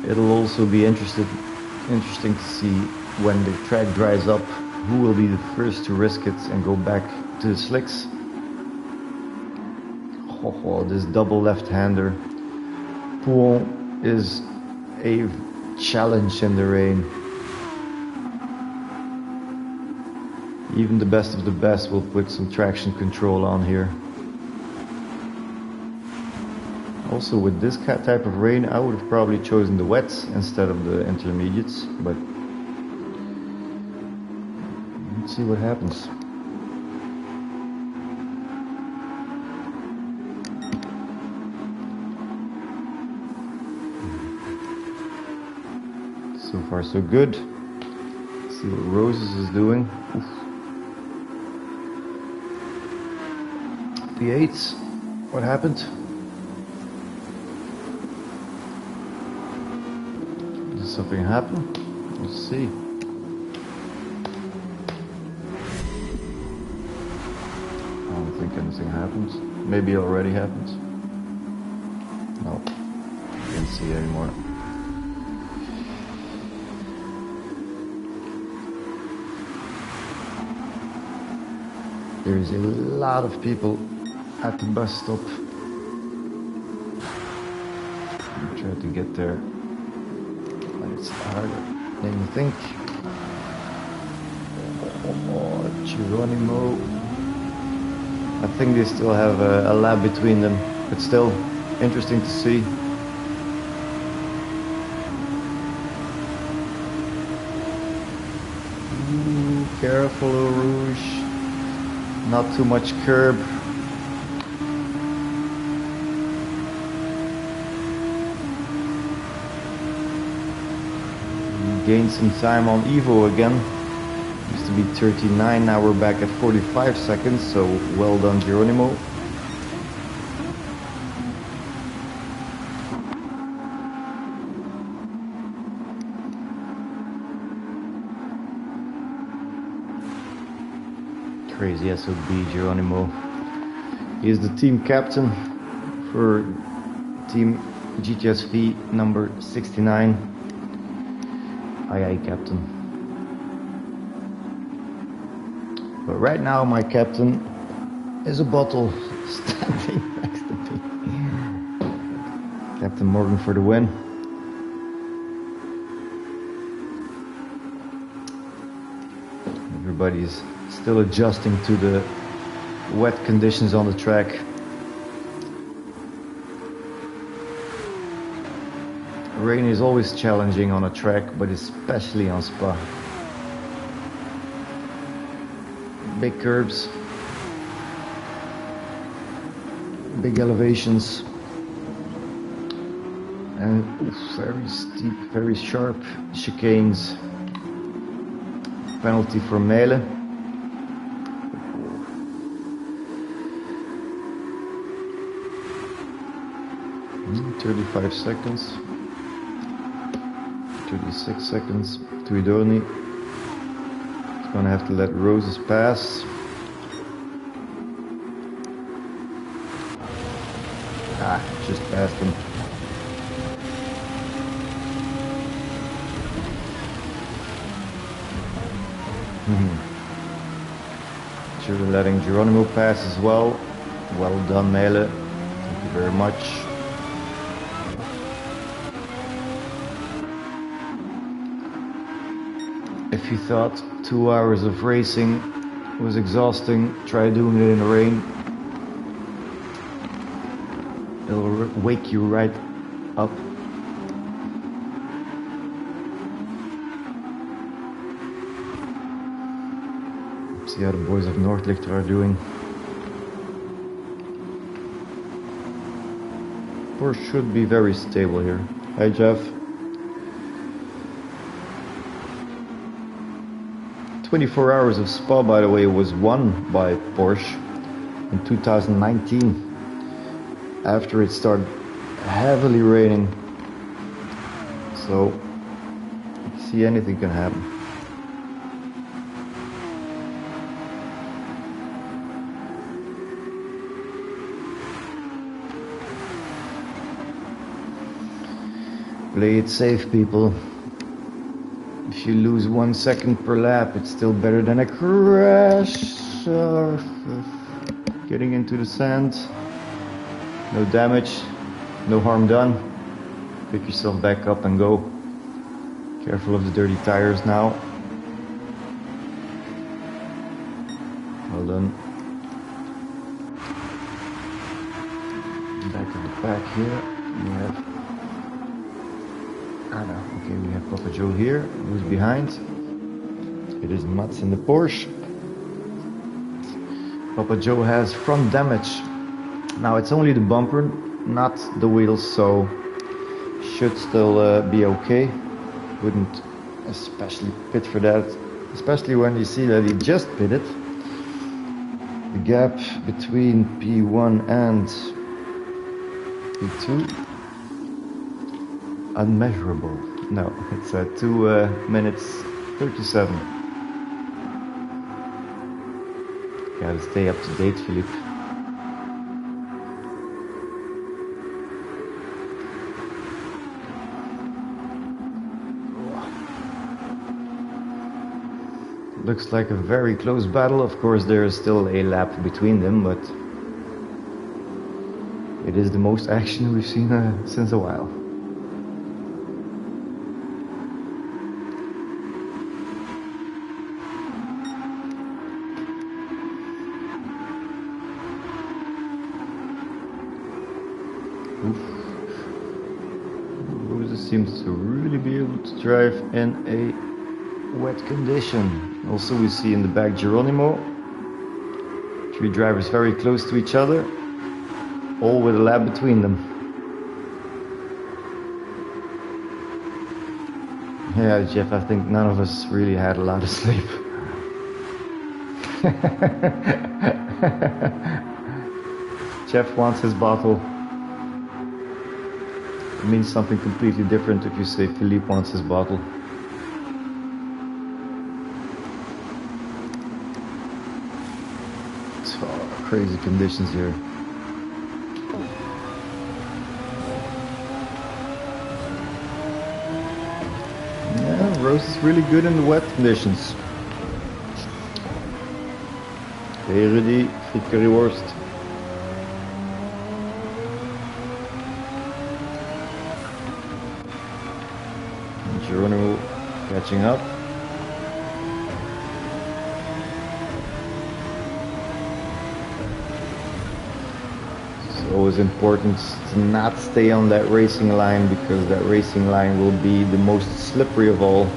It'll also be interesting to see when the track dries up who will be the first to risk it and go back to the slicks. This double left-hander. Pouon is a challenge in the rain. Even the best of the best will put some traction control on here. Also with this type of rain I would have probably chosen the wets instead of the intermediates, but let's see what happens. So far so good. Let's see what Roses is doing. Oof. P8, what happened? Did something happen? Let's see. I don't think anything happens. Maybe it already happened. No, can't see anymore. There is a lot of people at the bus stop. I'm trying to get there, but it's harder than you think. Geronimo. I think they still have a lap between them, but still interesting to see. Ooh, careful, Eau Rouge. Not too much curb. Gained some time on Evo again. Used to be 39, now we're back at 45 seconds, so well done Geronimo. Crazy SOB Geronimo. He is the team captain for team GTSV number 69. Aye aye, captain. But right now my captain is a bottle standing next to me. Captain Morgan for the win. Everybody is still adjusting to the wet conditions on the track. Rain is always challenging on a track, but especially on Spa. Big curbs, big elevations, and very steep, very sharp chicanes. Penalty for Mele. 35 seconds. 36 seconds to Idoni. He's gonna have to let Roses pass. Just passed him. Should be letting Geronimo pass as well. Well done, Mele. Thank you very much. If you thought 2 hours of racing was exhausting, try doing it in the rain. It'll wake you right up. See how the boys of Noordlicht are doing. Porsche should be very stable here. Hi Jeff. 24 Hours of Spa, by the way, was won by Porsche in 2019 after it started heavily raining. So, you see, anything can happen. Play it safe, people. If you lose 1 second per lap, it's still better than a crash. Getting into the sand. No damage, no harm done. Pick yourself back up and go. Careful of the dirty tires now. Well done. Back at the back here, we have okay, we have Papa Joe here, who's behind. It is Mats in the Porsche. Papa Joe has front damage. Now it's only the bumper, not the wheels, so should still be okay. Wouldn't especially pit for that, especially when you see that he just pitted. The gap between P1 and P2, unmeasurable. No, it's 2 minutes 37. Gotta stay up to date, Philippe. Looks like a very close battle. Of course, there is still a lap between them, but it is the most action we've seen since a while. Rosa seems to really be able to drive in a wet condition. Also, we see in the back Geronimo. 3 drivers very close to each other, all with a lap between them. Yeah, Jeff, I think none of us really had a lot of sleep. Jeff wants his bottle. It means something completely different if you say Philippe wants his bottle. Crazy conditions here. Yeah, Rose is really good in the wet conditions. Hey Rudy, friet currywurst. Geronimo catching up. Always important to not stay on that racing line, because that racing line will be the most slippery of all.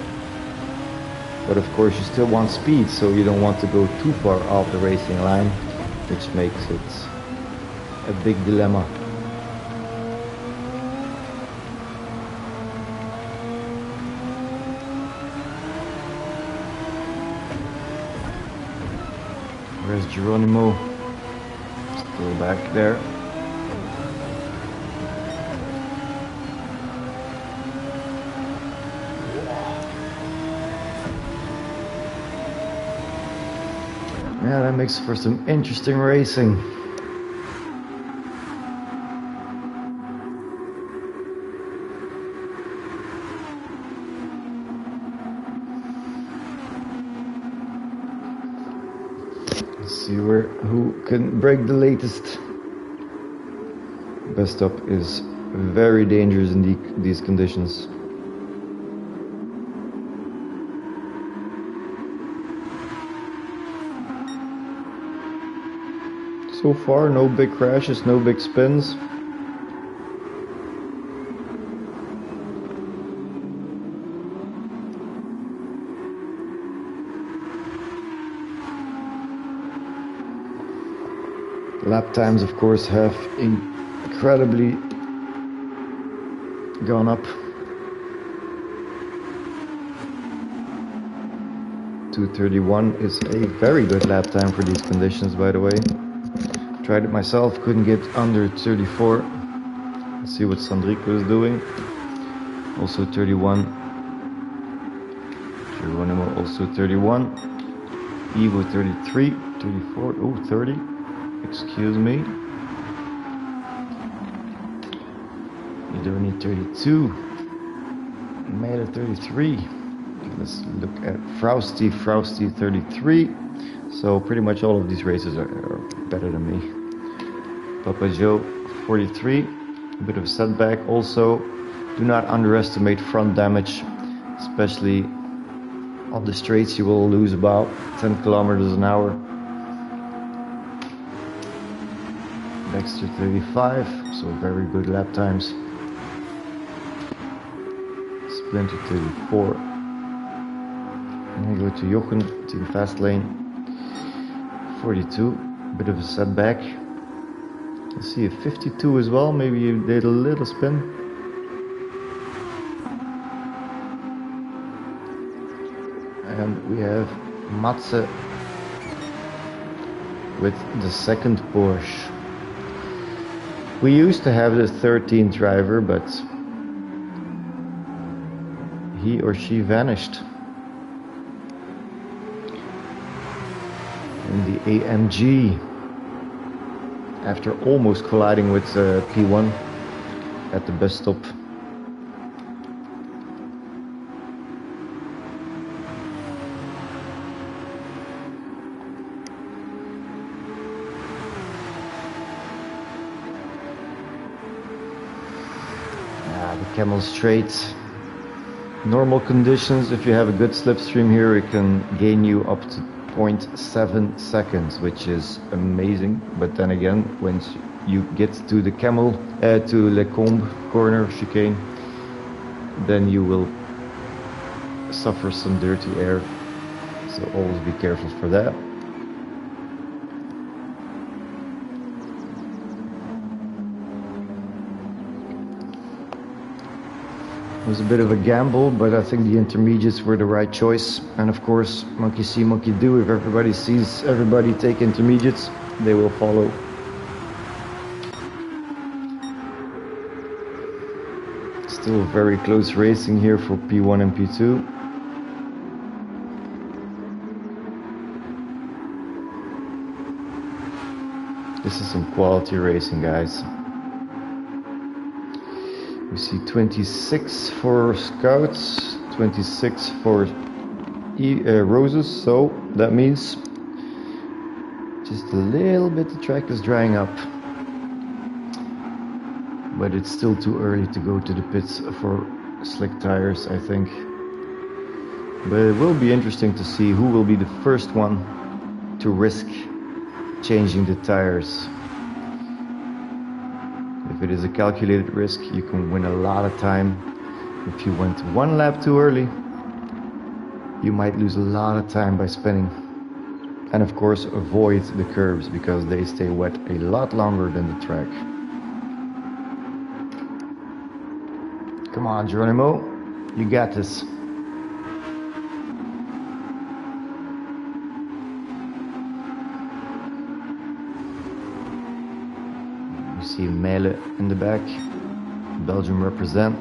But of course you still want speed, so you don't want to go too far off the racing line, which makes it a big dilemma. Where's Geronimo? Still back there. Yeah, that makes for some interesting racing. Let's see who can break the latest. Best stop is very dangerous in these conditions. So far, no big crashes, no big spins. Lap times, of course, have incredibly gone up. 2:31 is a very good lap time for these conditions, by the way. Tried it myself, couldn't get under 34. Let's see what Sandrico is doing. Also 31. Geronimo also 31. Evo 33, 34, oh 30. Excuse me. Idoni 32. Mele 33. Let's look at Frosty 33. So pretty much all of these races are better than me. Papa Joe 43. A bit of a setback. Also, do not underestimate front damage, especially on the straights. You will lose about 10 kilometers an hour. Dexter 35, so very good lap times. Splinter 34. And we go to Jochen to the fast lane. 42, bit of a setback. I see a 52 as well, maybe you did a little spin. And we have Matze with the second Porsche. We used to have the 13th driver, but he or she vanished. In the AMG, after almost colliding with P1 at the bus stop. The Camel Straight. Normal conditions, if you have a good slipstream here, it can gain you up to 0.7 seconds, which is amazing. But then again, once you get to the to Le Combe corner chicane, then you will suffer some dirty air. So always be careful for that. It was a bit of a gamble, but I think the intermediates were the right choice. And of course, monkey see, monkey do. If everybody sees everybody take intermediates, they will follow. Still very close racing here for P1 and P2. This is some quality racing, guys. We see 26 for Scouts, 26 for Roses, so that means just a little bit the track is drying up. But it's still too early to go to the pits for slick tires, I think. But it will be interesting to see who will be the first one to risk changing the tires. If it is a calculated risk, you can win a lot of time. If you went one lap too early, you might lose a lot of time by spinning. And of course, avoid the curbs because they stay wet a lot longer than the track. Come on, Geronimo, you got this. You see Mele in the back, Belgium represent.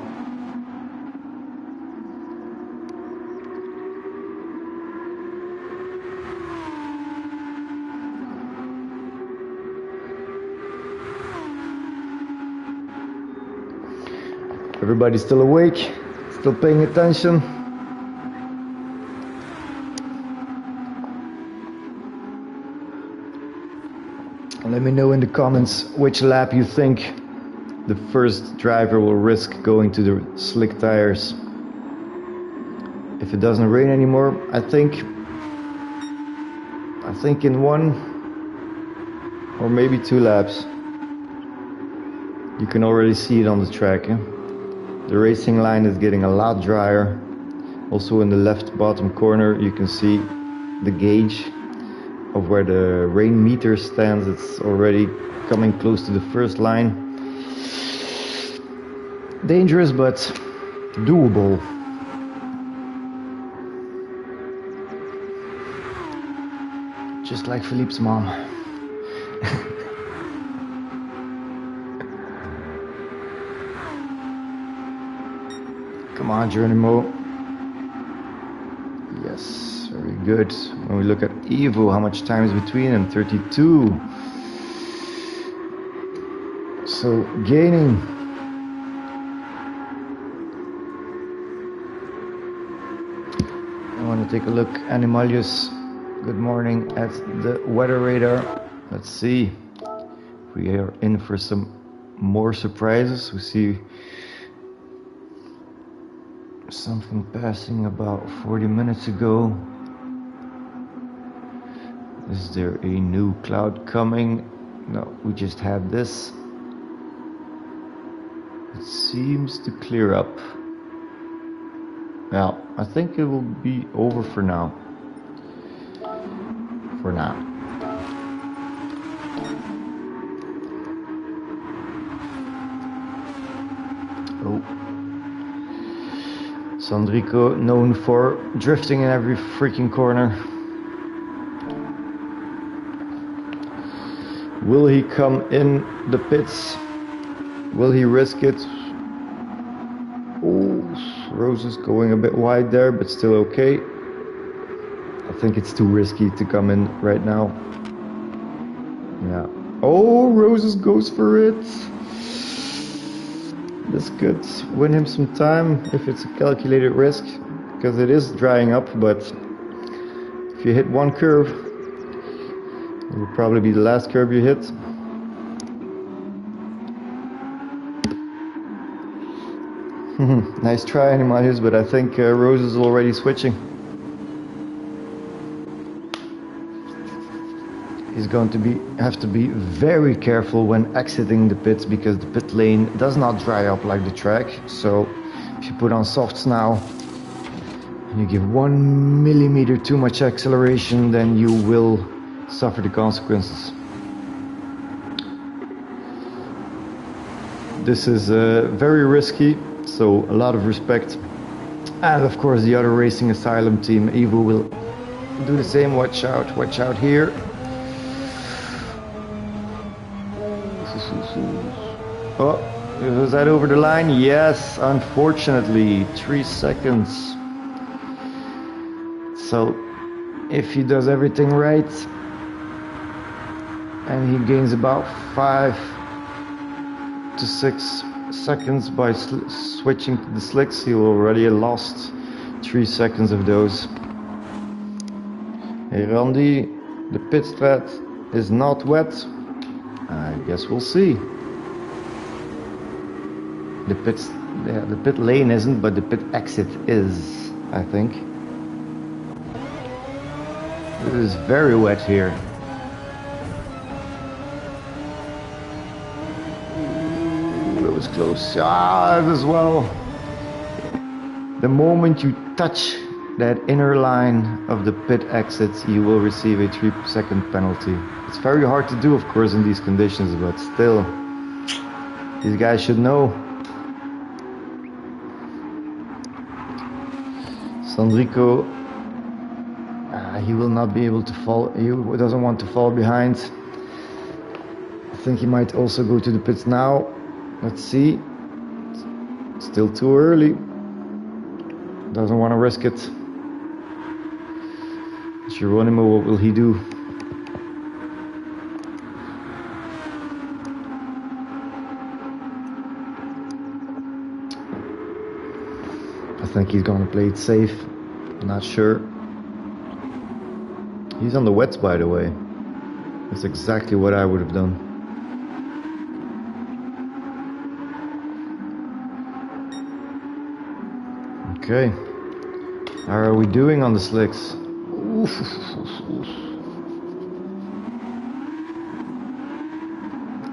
Everybody's still awake, still paying attention. And let me know in the comments which lap you think the first driver will risk going to the slick tires. If it doesn't rain anymore, I think in one or maybe two laps you can already see it on the track. The racing line is getting a lot drier. Also in the left bottom corner you can see the gauge of where the rain meter stands. It's already coming close to the first line. Dangerous, but doable. Just like Philippe's mom. Come on, Geronimo. Yes, very good. When we look at Evo, how much time is between them? 32. So gaining. I want to take a look. Animalius, good morning, at the weather radar. Let's see. We are in for some more surprises. We see something passing about 40 minutes ago. Is there a new cloud coming? No, we just had this. It seems to clear up. Now, I think it will be over for now. For now. Oh. Sandrico, known for drifting in every freaking corner. Will he come in the pits? Will he risk it? Oh, Rose is going a bit wide there, but still okay. I think it's too risky to come in right now. Yeah. Oh, Roses goes for it. This could win him some time if it's a calculated risk, because it is drying up, but if you hit one curve, it will probably be the last curve you hit. Nice try, Animalius, but I think Rose is already switching. He's going to have to be very careful when exiting the pits, because the pit lane does not dry up like the track. So if you put on softs now and you give 1 millimeter too much acceleration, then you will suffer the consequences. This is very risky, so a lot of respect. And of course the other Racing Asylum team, Evo, will do the same. Watch out here. Oh, was that over the line? Yes, unfortunately, 3 seconds. So, if he does everything right, and he gains about 5 to 6 seconds by switching to the slicks, he will already have lost 3 seconds of those. Hey Randy, the pit strat is not wet. I guess we'll see. The pit lane isn't, but the pit exit is, I think. It is very wet here. Ooh, it was close. As well. The moment you touch that inner line of the pit exit, you will receive a 3-second penalty. It's very hard to do, of course, in these conditions, but still, these guys should know. Sandrico, he will not be able to fall. He doesn't want to fall behind. I think he might also go to the pits now. Let's see. Still too early. Doesn't want to risk it. Geronimo, what will he do? I think he's going to play it safe. Not sure. He's on the wets, by the way. That's exactly what I would have done. Okay. How are we doing on the slicks? Oof.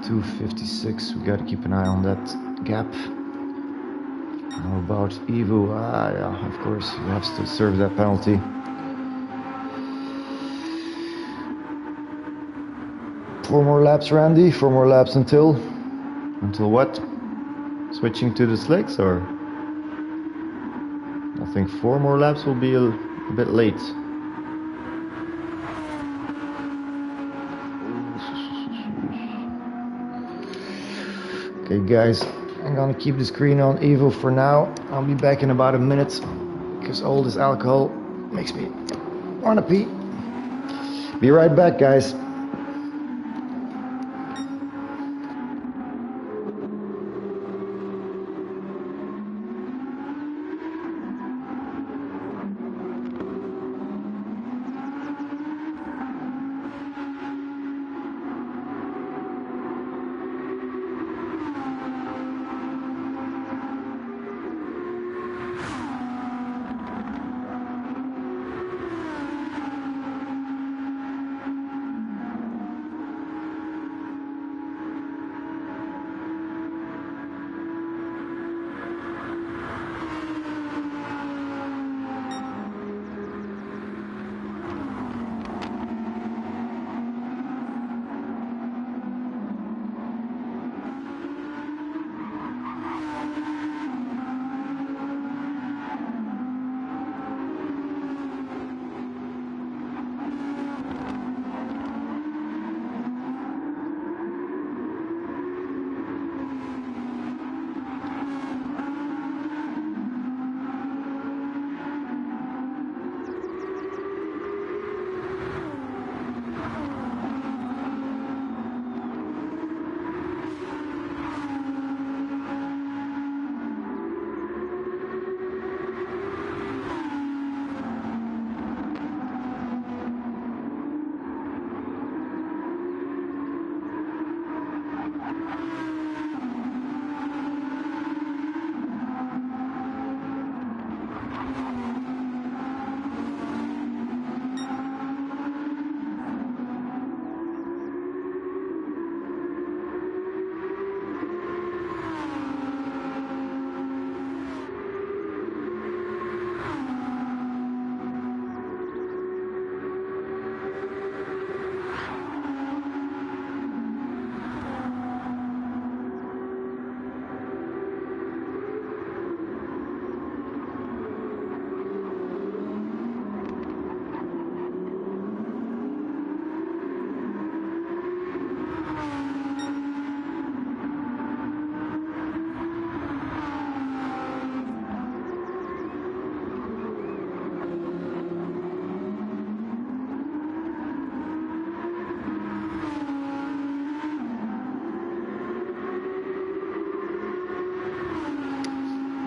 256. We got to keep an eye on that gap. How about Evo? Yeah, of course, you have to serve that penalty. Four more laps, Randy. 4 more laps until what? Switching to the slicks, or I think 4 more laps will be a bit late. Okay guys, I'm gonna keep the screen on Evo for now. I'll be back in about a minute because all this alcohol makes me wanna pee. Be right back guys.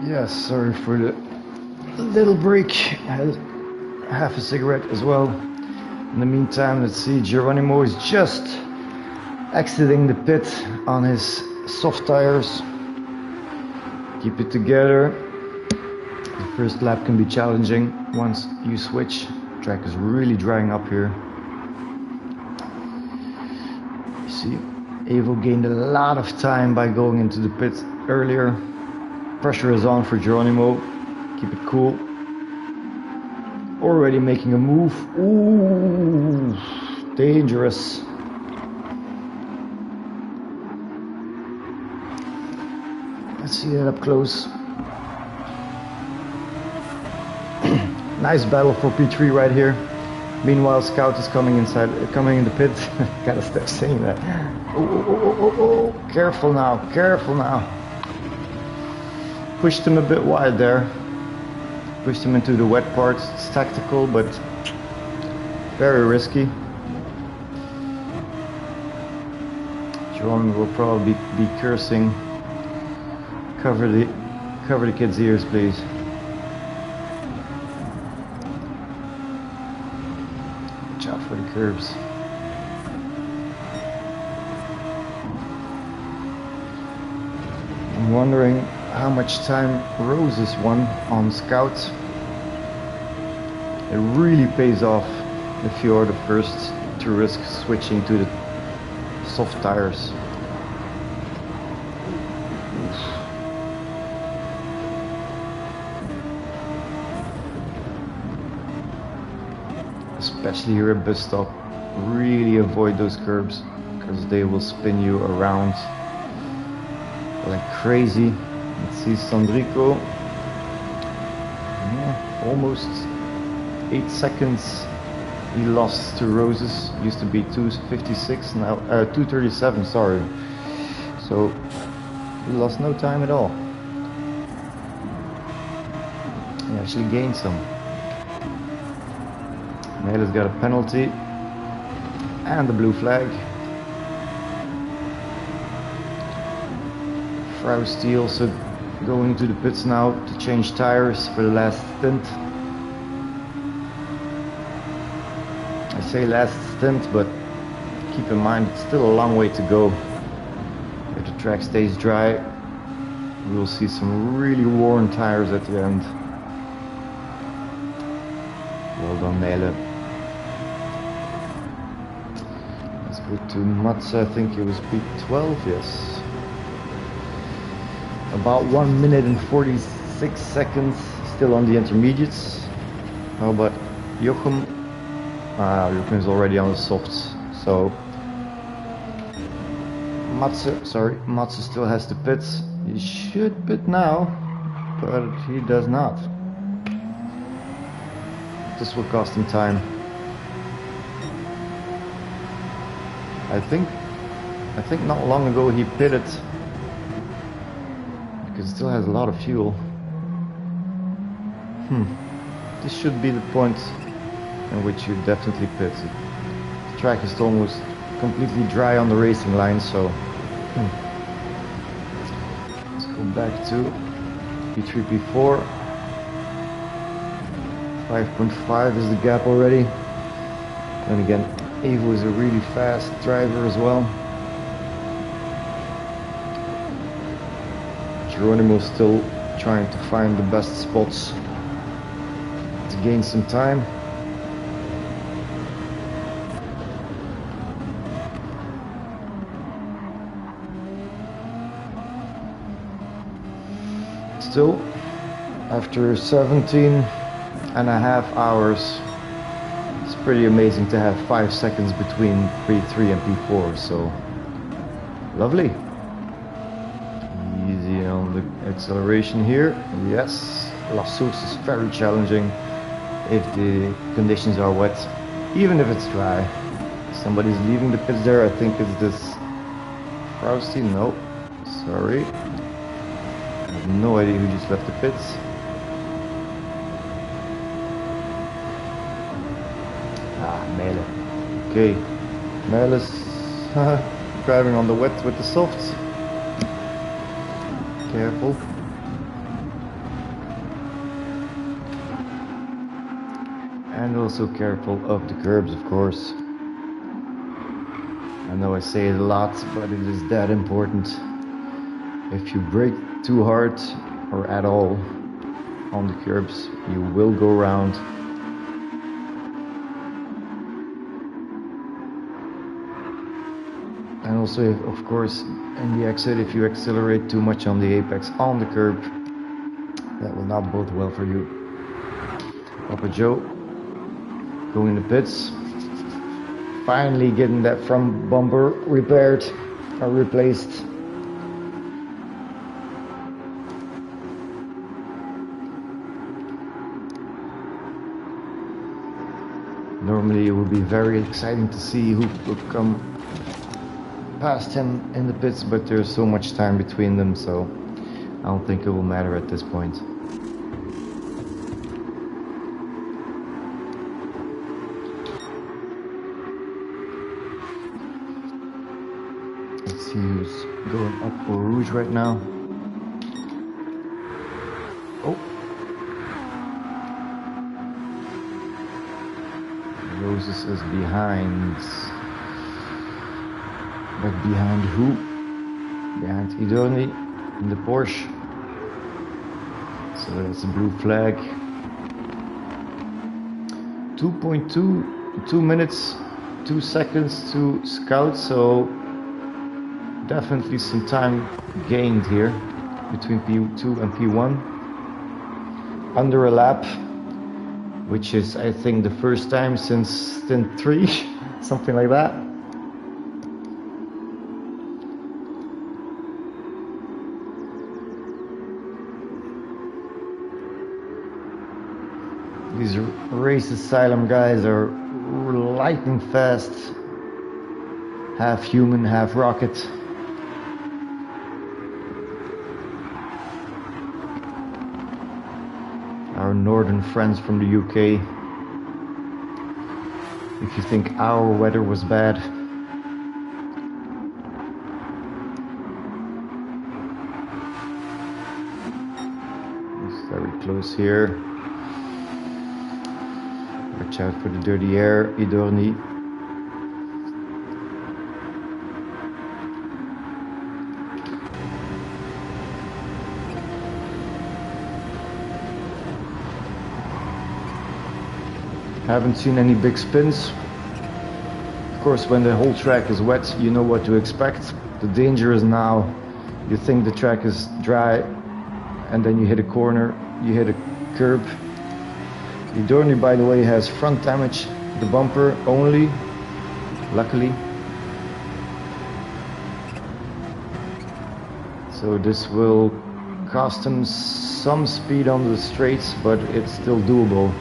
Yes, sorry for the little break. I had half a cigarette as well. In the meantime, let's see, Geronimo is just exiting the pit on his soft tires. Keep it together. The first lap can be challenging once you switch. The track is really drying up here. You see, Evo gained a lot of time by going into the pit earlier. Pressure is on for Geronimo. Keep it cool. Already making a move. Ooh, dangerous. Let's see that up close. Nice battle for P3 right here. Meanwhile, Scout is coming in the pit. Gotta stop saying that. Oh, careful now, careful now. Pushed him a bit wide there. Pushed him into the wet parts. It's tactical, but very risky. Jerome will probably be cursing. Cover the kid's ears, please. Watch out for the curves. I'm wondering how much time Rose is won on Scout. It really pays off if you're the first to risk switching to the soft tires. Especially here at bus stop, really avoid those curbs because they will spin you around like crazy. Let's see Sandrico. Yeah, almost 8 seconds he lost to Roses. Used to be 2:56, now 2:37, sorry. So he lost no time at all. He actually gained some. Mela's got a penalty and the blue flag. Frausti also going to the pits now to change tires for the last stint. I say last stint, but keep in mind it's still a long way to go. If the track stays dry, we will see some really worn tires at the end. Well done, Mele. Let's go to Mats. I think it was P12, yes. About 1 minute and 46 seconds still on the intermediates. How about Jochem? Jochem is already on the softs, so Mats still has to pit. He should pit now, but he does not. This will cost him time. I think not long ago he pitted because it still has a lot of fuel. This should be the point in which you definitely pit. The track is almost completely dry on the racing line, so let's go back to P3, P4. 5.5 is the gap already. And again, Evo is a really fast driver as well. Geronimo's still trying to find the best spots to gain some time. Still, after 17.5 hours, it's pretty amazing to have 5 seconds between P3 and P4, so lovely. Easy on the acceleration here. Yes, La Source is very challenging if the conditions are wet, even if it's dry. Somebody's leaving the pits there. I think it's this Frausti. No, sorry. I have no idea who just left the pits. Mele. Okay, Mele's driving on the wet with the softs. Careful. And also careful of the curbs, of course. I know I say it a lot, but it is that important. If you brake too hard or at all on the curbs, you will go around. And also, of course, in the exit, if you accelerate too much on the apex on the curb, that will not bode well for you. Papa Joe going in the pits. Finally getting that front bumper repaired or replaced. Normally it would be very exciting to see who would come past him in the pits, but there's so much time between them, so I don't think it will matter at this point. Let's see who's going up for Rouge right now. Oh, Roses is behind. But behind who? Behind Idoni in the Porsche. So that's a blue flag. 2 minutes, 2 seconds to scout, so definitely some time gained here between P2 and P1. Under a lap, which is, I think, the first time since Stint 3, something like that. These race asylum guys are lightning fast, half human, half rocket. Our northern friends from the UK. If you think our weather was bad. It's very close here. Watch out for the dirty air, Idorni. Haven't seen any big spins. Of course, when the whole track is wet, you know what to expect. The danger is now, you think the track is dry, and then you hit a corner, you hit a curb. The Idorni, by the way, has front damage, the bumper only, luckily. So this will cost him some speed on the straights, but it's still doable.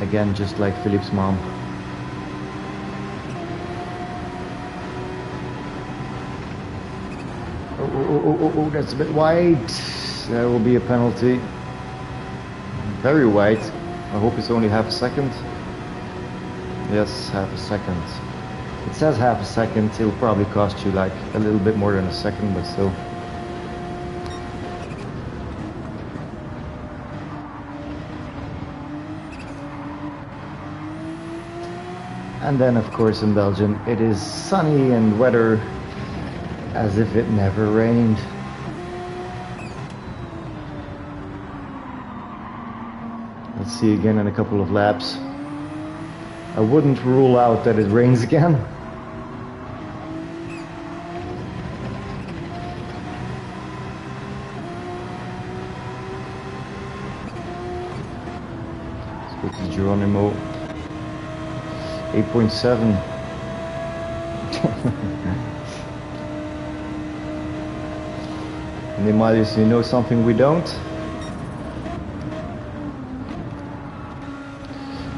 Again, just like Philippe's mom. Oh, that's a bit wide. There will be a penalty. Very wide. I hope it's only half a second. Yes, half a second. It says half a second. It'll probably cost you like a little bit more than a second, but still. And then, of course, in Belgium, it is sunny and weather as if it never rained. Let's see again in a couple of laps. I wouldn't rule out that it rains again. Let's go to Geronimo. 8.7. And Marius, you know something we don't?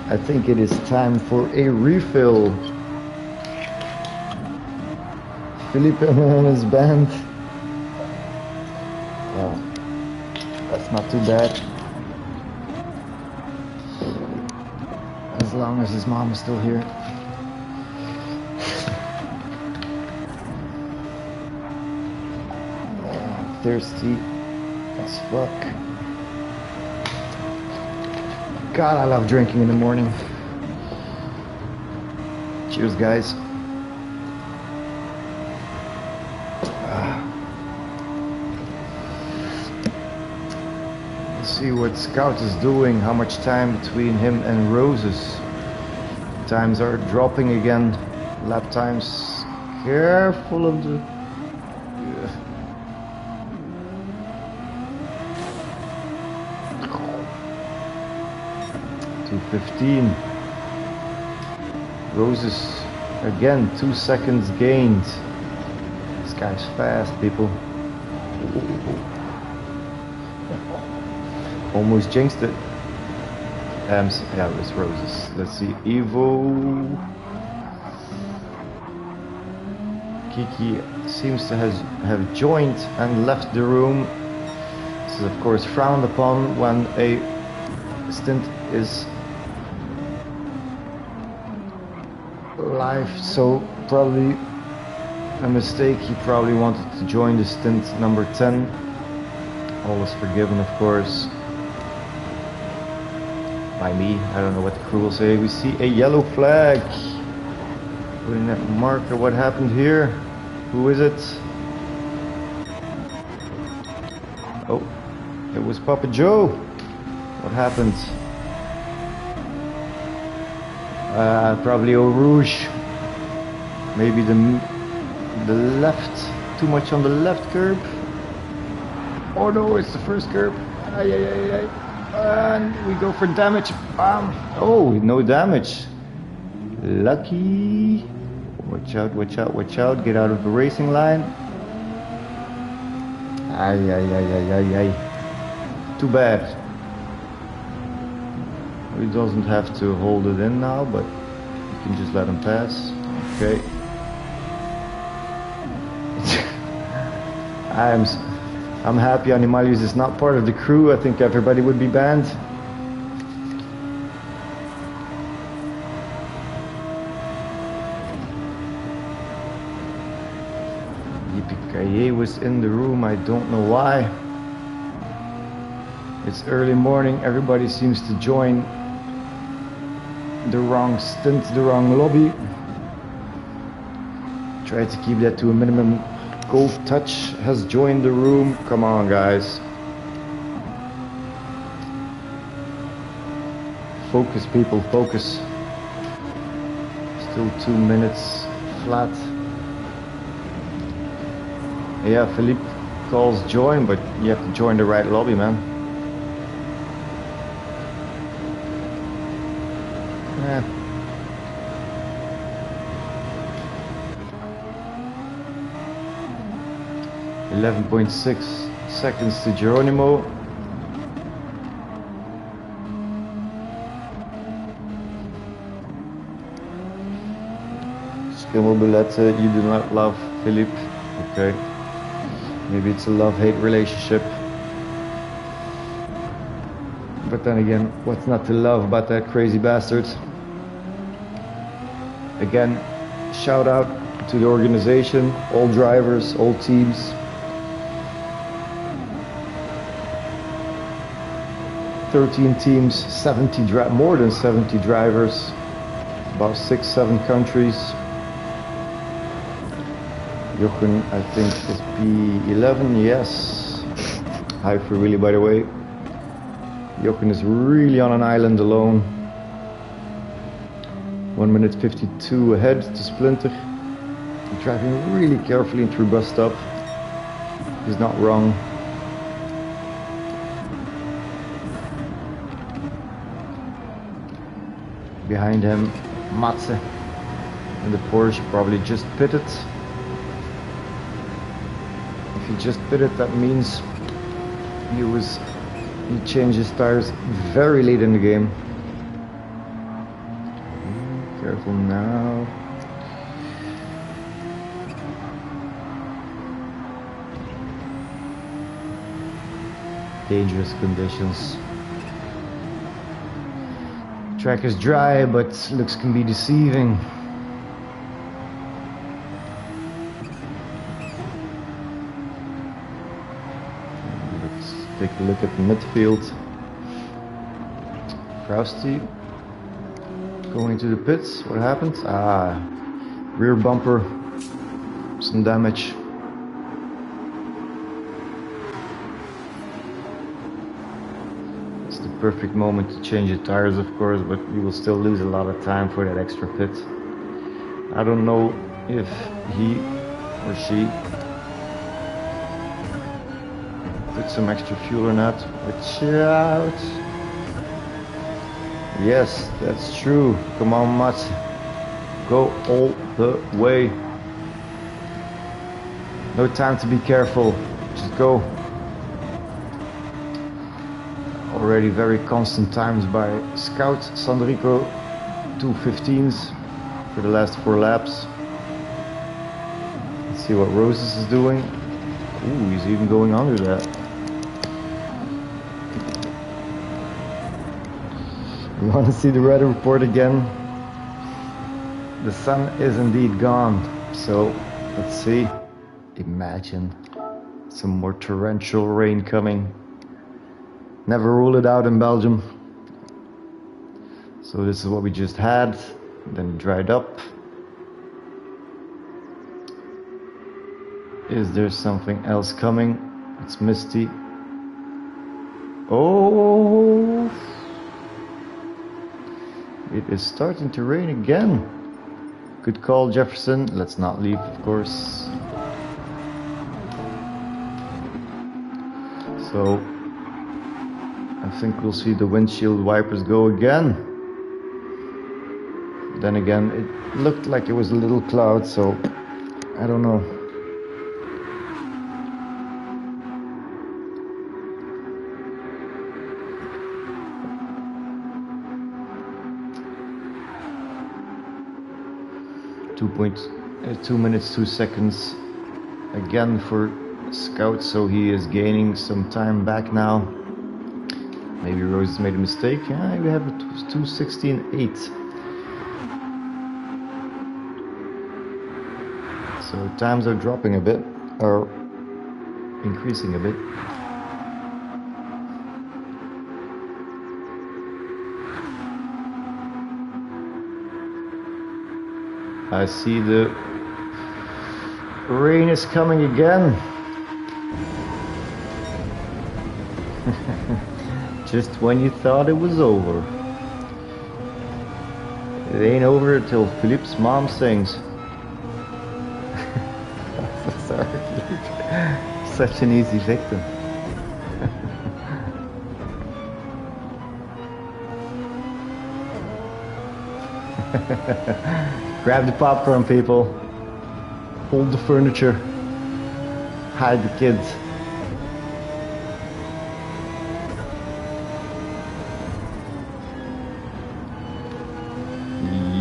I think it is time for a refill. Philippe and his band. Well, that's not too bad. As long as his mom is still here. Thirsty as fuck. God, I love drinking in the morning. Cheers, guys. Let's see what Scout is doing. How much time between him and Roses? Times are dropping again. Lap times. Careful of the... 2:15. Roses again, 2 seconds gained. This guy's fast, people. Almost jinxed it. Yeah, it was Roses. Let's see, Evo. Kiki seems to have joined and left the room. This is of course frowned upon when a stint is live, so probably a mistake. He probably wanted to join the stint number 10. All is forgiven, of course. By me, I don't know what the crew will say. We see a yellow flag. Putting that marker, what happened here? Who is it? Oh, it was Papa Joe. What happened? Probably Eau Rouge. Maybe the left, too much on the left curb. Oh no, it's the first curb. And we go for damage. Bam! Oh, no damage. Lucky. Watch out, watch out, watch out. Get out of the racing line. Ay. Too bad. He doesn't have to hold it in now, but you can just let him pass. Okay. I'm happy Animalius is not part of the crew. I think everybody would be banned. Yippee was in the room. I don't know why. It's early morning. Everybody seems to join the wrong stint, the wrong lobby. Try to keep that to a minimum. Gold Touch has joined the room. Come on, guys. Focus, people, focus. Still 2 minutes flat. Yeah, Philippe calls join, but you have to join the right lobby, man. Yeah. 11.6 seconds to Geronimo. Schimmelbulette, you do not love Philippe. Okay. Maybe it's a love-hate relationship. But then again, what's not to love about that crazy bastard? Again, shout out to the organization, all drivers, all teams. 13 teams, 70 more than 70 drivers, about 6-7 countries. Jochen, I think, is P11, yes. High for really, by the way. Jochen is really on an island alone. 1 minute 52 ahead to Splinter. Driving really carefully through bus stop. He's not wrong. Behind him, Matze in the Porsche, probably just pitted. If he just pitted, that means he changed his tires very late in the game. Careful now. Dangerous conditions. Track is dry, but looks can be deceiving. Let's take a look at the midfield. Frosty going to the pits. What happened? Rear bumper, some damage. Perfect moment to change the tires, of course, but you will still lose a lot of time for that extra pit. I don't know if he or she put some extra fuel or not. Watch out! Yes, that's true. Come on, Mats. Go all the way. No time to be careful. Just go. Already very constant times by Scout Sandrico, 2:15s for the last 4 laps. Let's see what Roses is doing. Ooh, he's even going under that. You want to see the weather report again? The sun is indeed gone, so let's see. Imagine some more torrential rain coming. Never rule it out in Belgium. So this is what we just had, then it dried up. Is there something else coming? It's misty. Oh! It is starting to rain again. Good call, Jefferson. Let's not leave, of course. So I think we'll see the windshield wipers go again. Then again, it looked like it was a little cloud, so I don't know. 2 minutes 2 seconds again for Scout, so he is gaining some time back now. Maybe Rose has made a mistake. Yeah, we have a 2:16.8. So times are dropping a bit, or increasing a bit. I see the rain is coming again. Just when you thought it was over. It ain't over till Philippe's mom sings. Sorry, Philippe. Such an easy victim. Grab the popcorn, people. Hold the furniture. Hide the kids.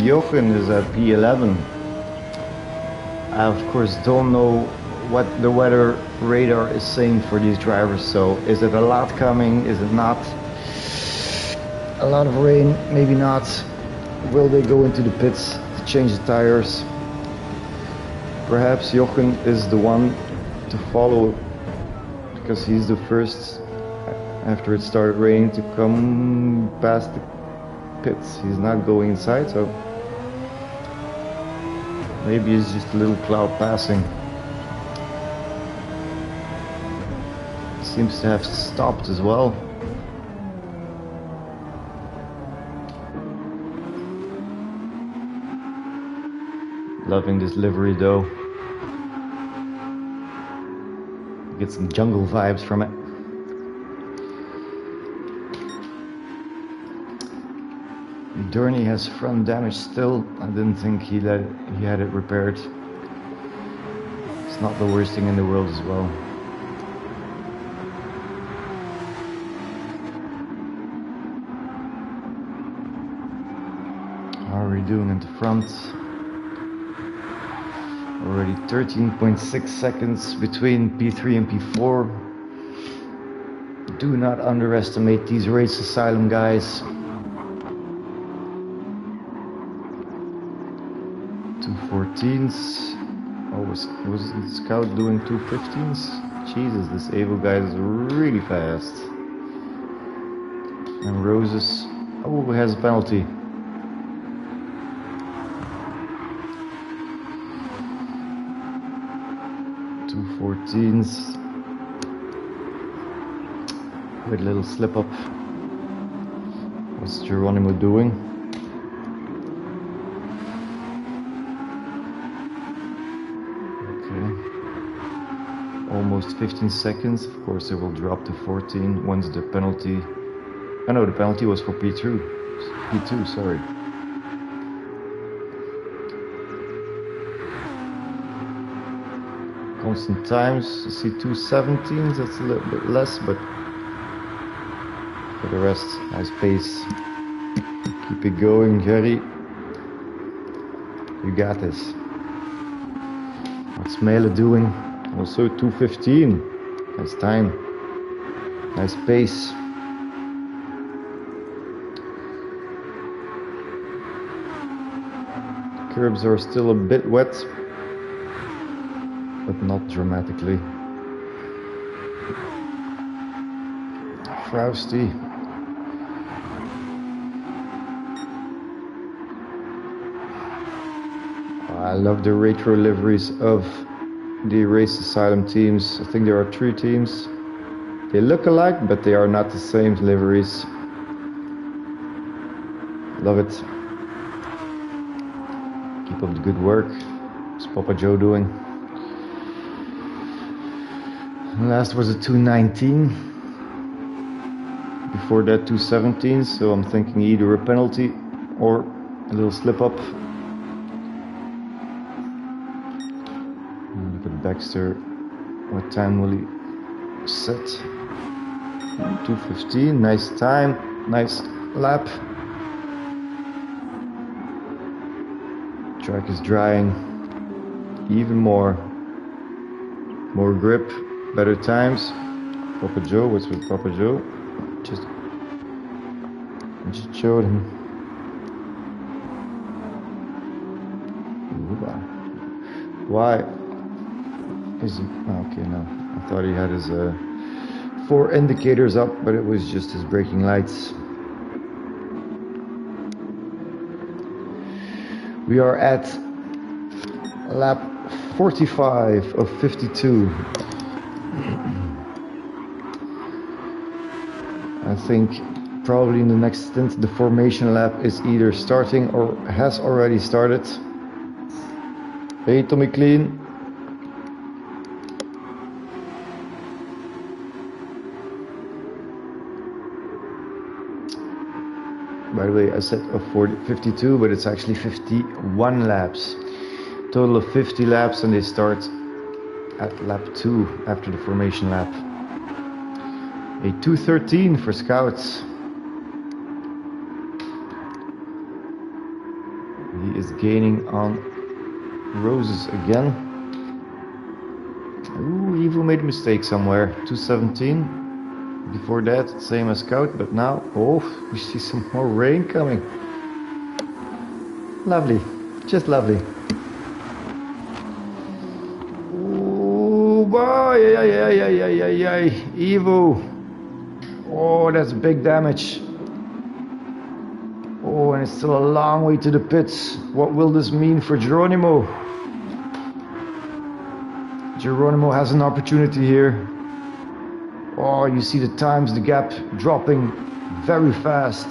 Jochen is at P11. I of course don't know what the weather radar is saying for these drivers, so is it a lot coming, is it not? A lot of rain, maybe not. Will they go into the pits to change the tires? Perhaps Jochen is the one to follow, because he's the first, after it started raining, to come past the pits. He's not going inside, so maybe it's just a little cloud passing. Seems to have stopped as well. Loving this livery though. Get some jungle vibes from it. Durney has front damage still. I didn't think he had it repaired. It's not the worst thing in the world as well. How are we doing in the front? Already 13.6 seconds between P3 and P4. Do not underestimate these race asylum guys. 2:14s. Oh, was Scout doing 2:15s? Jesus, this Evo guy is really fast. And Roses, oh, has a penalty. 2:14s. With a little slip up. What's Geronimo doing? Almost 15 seconds. Of course it will drop to 14 once the penalty... Oh no, the penalty was for P2, sorry. Constant times, you see 2:17s, that's a little bit less, but for the rest, nice pace. Keep it going, Jerry. You got this. What's Mele doing? Also 2:15. Nice time. Nice pace. Curbs are still a bit wet, but not dramatically. Frosty. I love the retro liveries of the Race Asylum teams. I think there are 3 teams. They look alike, but they are not the same liveries. Love it. Keep up the good work. What's Papa Joe doing? Last was a 2:19. Before that 2:17, so I'm thinking either a penalty or a little slip up. Look at Baxter. What time will he set? 2:15. Nice time. Nice lap. Track is drying even more. More grip, better times. Papa Joe, what's with Papa Joe? I just showed him. Why is he? Okay, no. I thought he had his 4 indicators up, but it was just his braking lights. We are at lap 45 of 52. I think probably in the next stint the formation lap is either starting or has already started. Hey Tommy Clean. By the way, I said 52, but it's actually 51 laps. Total of 50 laps, and they start at lap 2 after the formation lap. A 2:13 for Scouts. He is gaining on Roses again. Ooh, Evo made a mistake somewhere. 2:17. Before that, same as Scout, but now, oh, we see some more rain coming. Lovely, just lovely. Ooh, boy, Evo. Oh, that's big damage. Oh, and it's still a long way to the pits. What will this mean for Geronimo? Geronimo has an opportunity here. Oh, you see the times, the gap dropping very fast.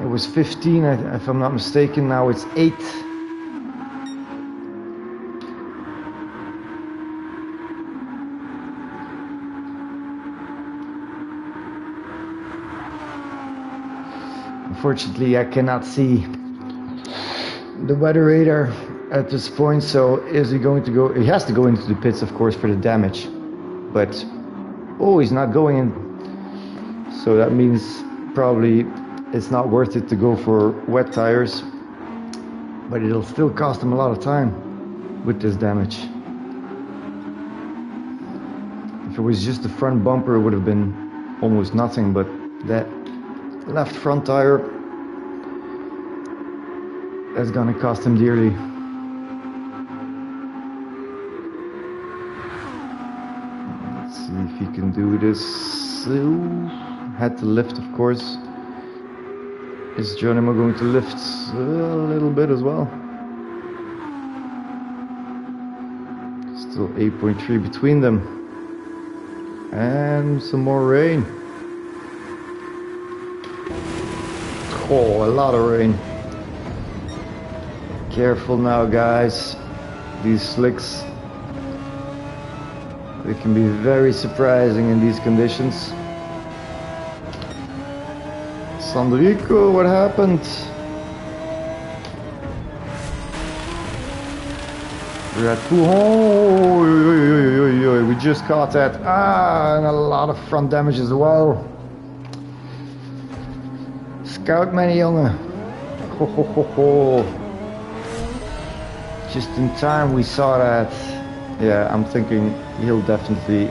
It was 15, if I'm not mistaken, now it's 8. Unfortunately, I cannot see the weather radar at this point, so is he going to go? He has to go into the pits, of course, for the damage, but oh, he's not going in, so that means probably it's not worth it to go for wet tires, but it'll still cost him a lot of time with this damage. If it was just the front bumper, it would have been almost nothing, but that left front tire, that's gonna cost him dearly. If he can do this. Had to lift, of course. Is Geronimo going to lift a little bit as well? Still 8.3 between them. And some more rain. Oh, a lot of rain. Careful now, guys. These slicks, it can be very surprising in these conditions. Sandrico, what happened? We're at oh, we just caught that. And a lot of front damage as well. Scout, mijn jongen. Ho, ho, ho, ho. Just in time we saw that. Yeah, I'm thinking he'll definitely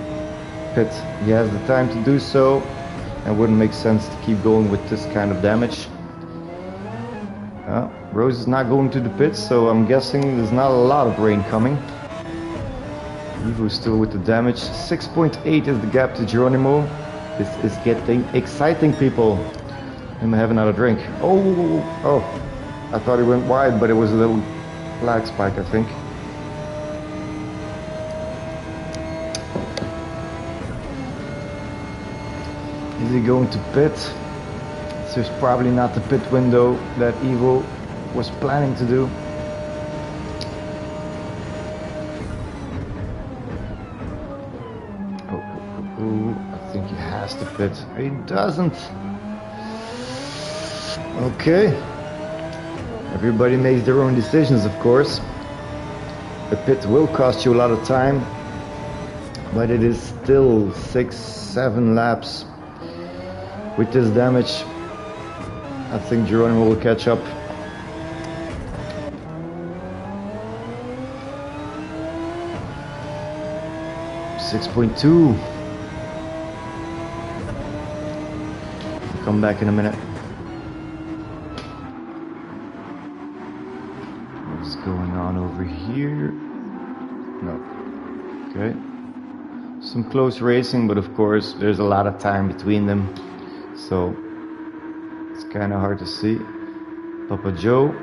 pit. He has the time to do so, and wouldn't make sense to keep going with this kind of damage. Rose is not going to the pits, so I'm guessing there's not a lot of rain coming. Evo still with the damage. 6.8 is the gap to Geronimo. This is getting exciting, people. Let me have another drink. Oh, I thought he went wide, but it was a little lag spike, I think. Is he going to pit? This is probably not the pit window that Evo was planning to do. I think he has to pit. He doesn't. Okay. Everybody makes their own decisions, of course. The pit will cost you a lot of time, but it is still 6-7 laps. With this damage, I think Geronimo will catch up 6.2. Come back in a minute. What's going on over here? No. Okay. Some close racing, but of course there's a lot of time between them, so it's kind of hard to see. Papa Joe.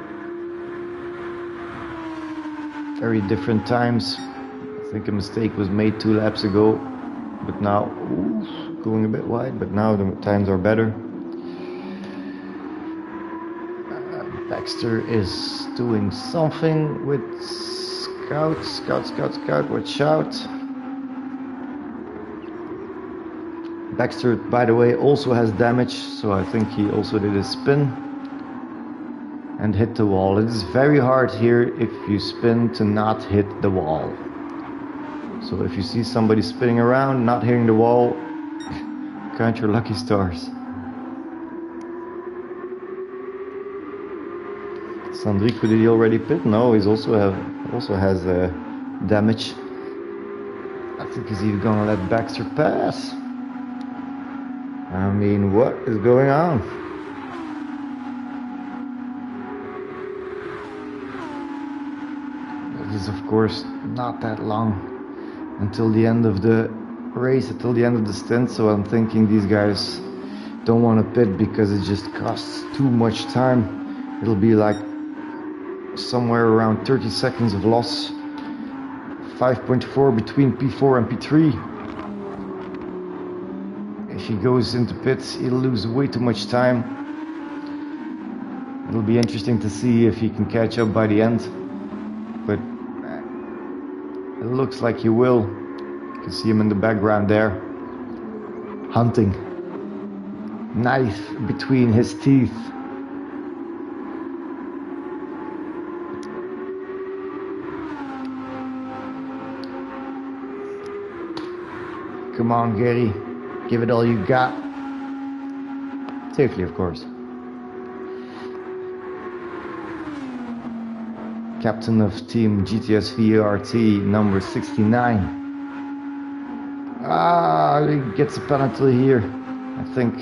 Very different times. I think a mistake was made 2 laps ago, but now going a bit wide, but now the times are better. Baxter is doing something with Scout, watch out. Baxter, by the way, also has damage, so I think he also did a spin and hit the wall. It is very hard here if you spin to not hit the wall. So if you see somebody spinning around, not hitting the wall, count your lucky stars. Sandrico, did he already pit? No, he's also has damage. I think he's even gonna let Baxter pass. I mean, what is going on? It is of course not that long until the end of the race, until the end of the stint, so I'm thinking these guys don't want to pit because it just costs too much time. It'll be like somewhere around 30 seconds of loss. 5.4 between P4 and P3. If he goes into pits, he'll lose way too much time. It'll be interesting to see if he can catch up by the end, but it looks like he will. You can see him in the background there, hunting, knife between his teeth. Come on, Gary. Give it all you got. Safely, of course. Captain of team GTS VRT number 69. He gets a penalty here. I think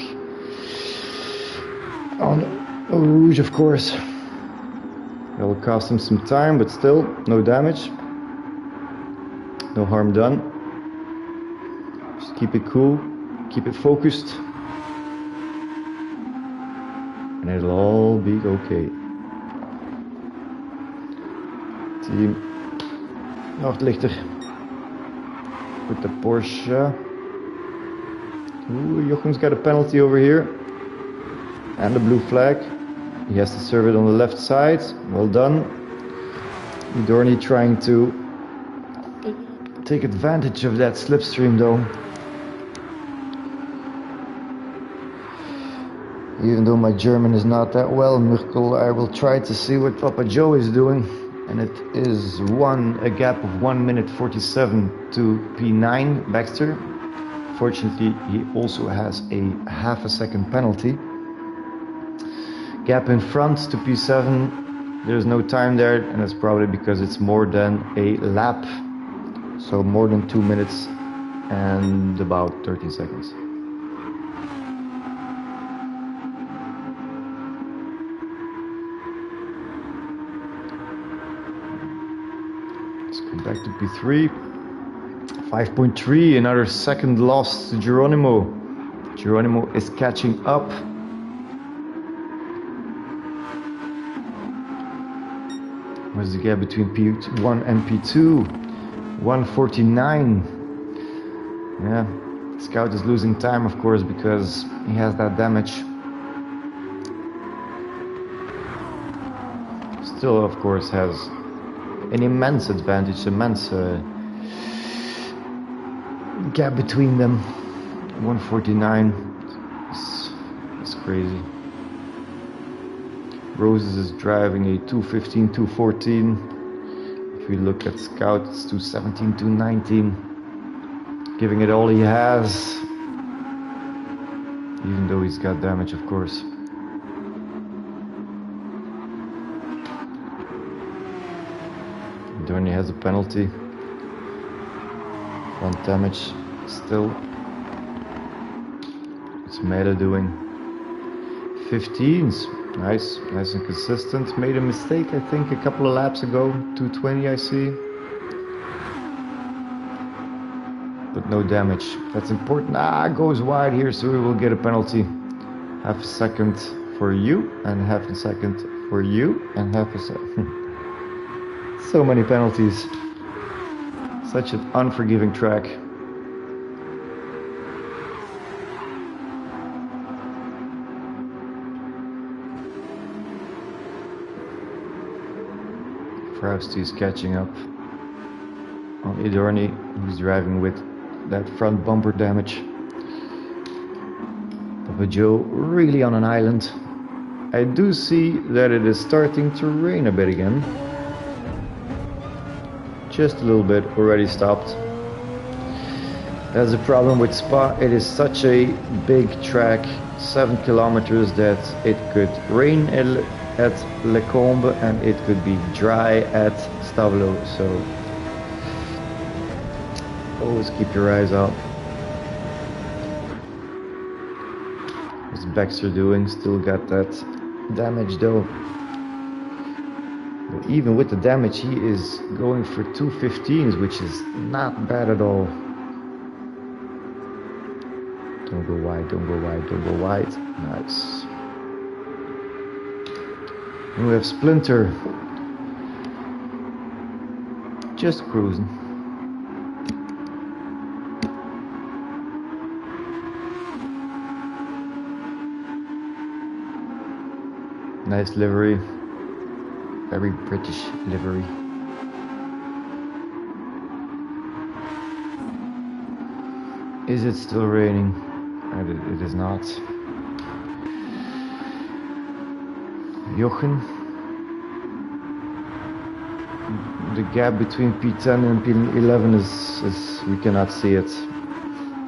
on Rouge, of course. That will cost him some time, but still, no damage. No harm done. Just keep it cool. Keep it focused, and it'll all be okay. Team Noordlichter with the Porsche. Ooh, Jochem's got a penalty over here, and the blue flag. He has to serve it on the left side. Well done. Dorney trying to take advantage of that slipstream though. Even though my German is not that well, Murkel, I will try to see what Papa Joe is doing. And it is a gap of 1 minute 47 to P9, Baxter. Fortunately, he also has a half a second penalty. Gap in front to P7, there's no time there, and that's probably because it's more than a lap. So more than 2 minutes and about 30 seconds. Back to P3, 5.3, another second loss to Geronimo. Geronimo is catching up. What's the gap between P1 and P2? 149. Yeah, Scout is losing time, of course, because he has that damage. Still, of course, has an immense advantage, immense gap between them. 149. It's crazy. Roses is driving a 215, 214. If we look at Scout, it's 217, 219. Giving it all he has. Even though he's got damage, of course. Dorney has a penalty. Front damage still. What's Mele doing? 15s. Nice and consistent. Made a mistake, I think, a couple of laps ago. 220, I see. But no damage. That's important. Goes wide here, so we will get a penalty. Half a second for you, and half a second for you, and half a second. So many penalties. Such an unforgiving track. Frausti is catching up on Idorni, who's driving with that front bumper damage. Papa Joe really on an island. I do see that it is starting to rain a bit again. Just a little bit, already stopped. That's the problem with Spa. It is such a big track, 7 kilometers, that it could rain at Le Combe and it could be dry at Stavelot. So always keep your eyes out. What's Baxter doing? Still got that damage though. But even with the damage, he is going for 215s, which is not bad at all. Don't go wide, don't go wide, don't go wide. Nice. And we have Splinter. Just cruising. Nice livery. Very British livery. Is it still raining? It is not. Jochen. The gap between P10 and P11 is we cannot see it.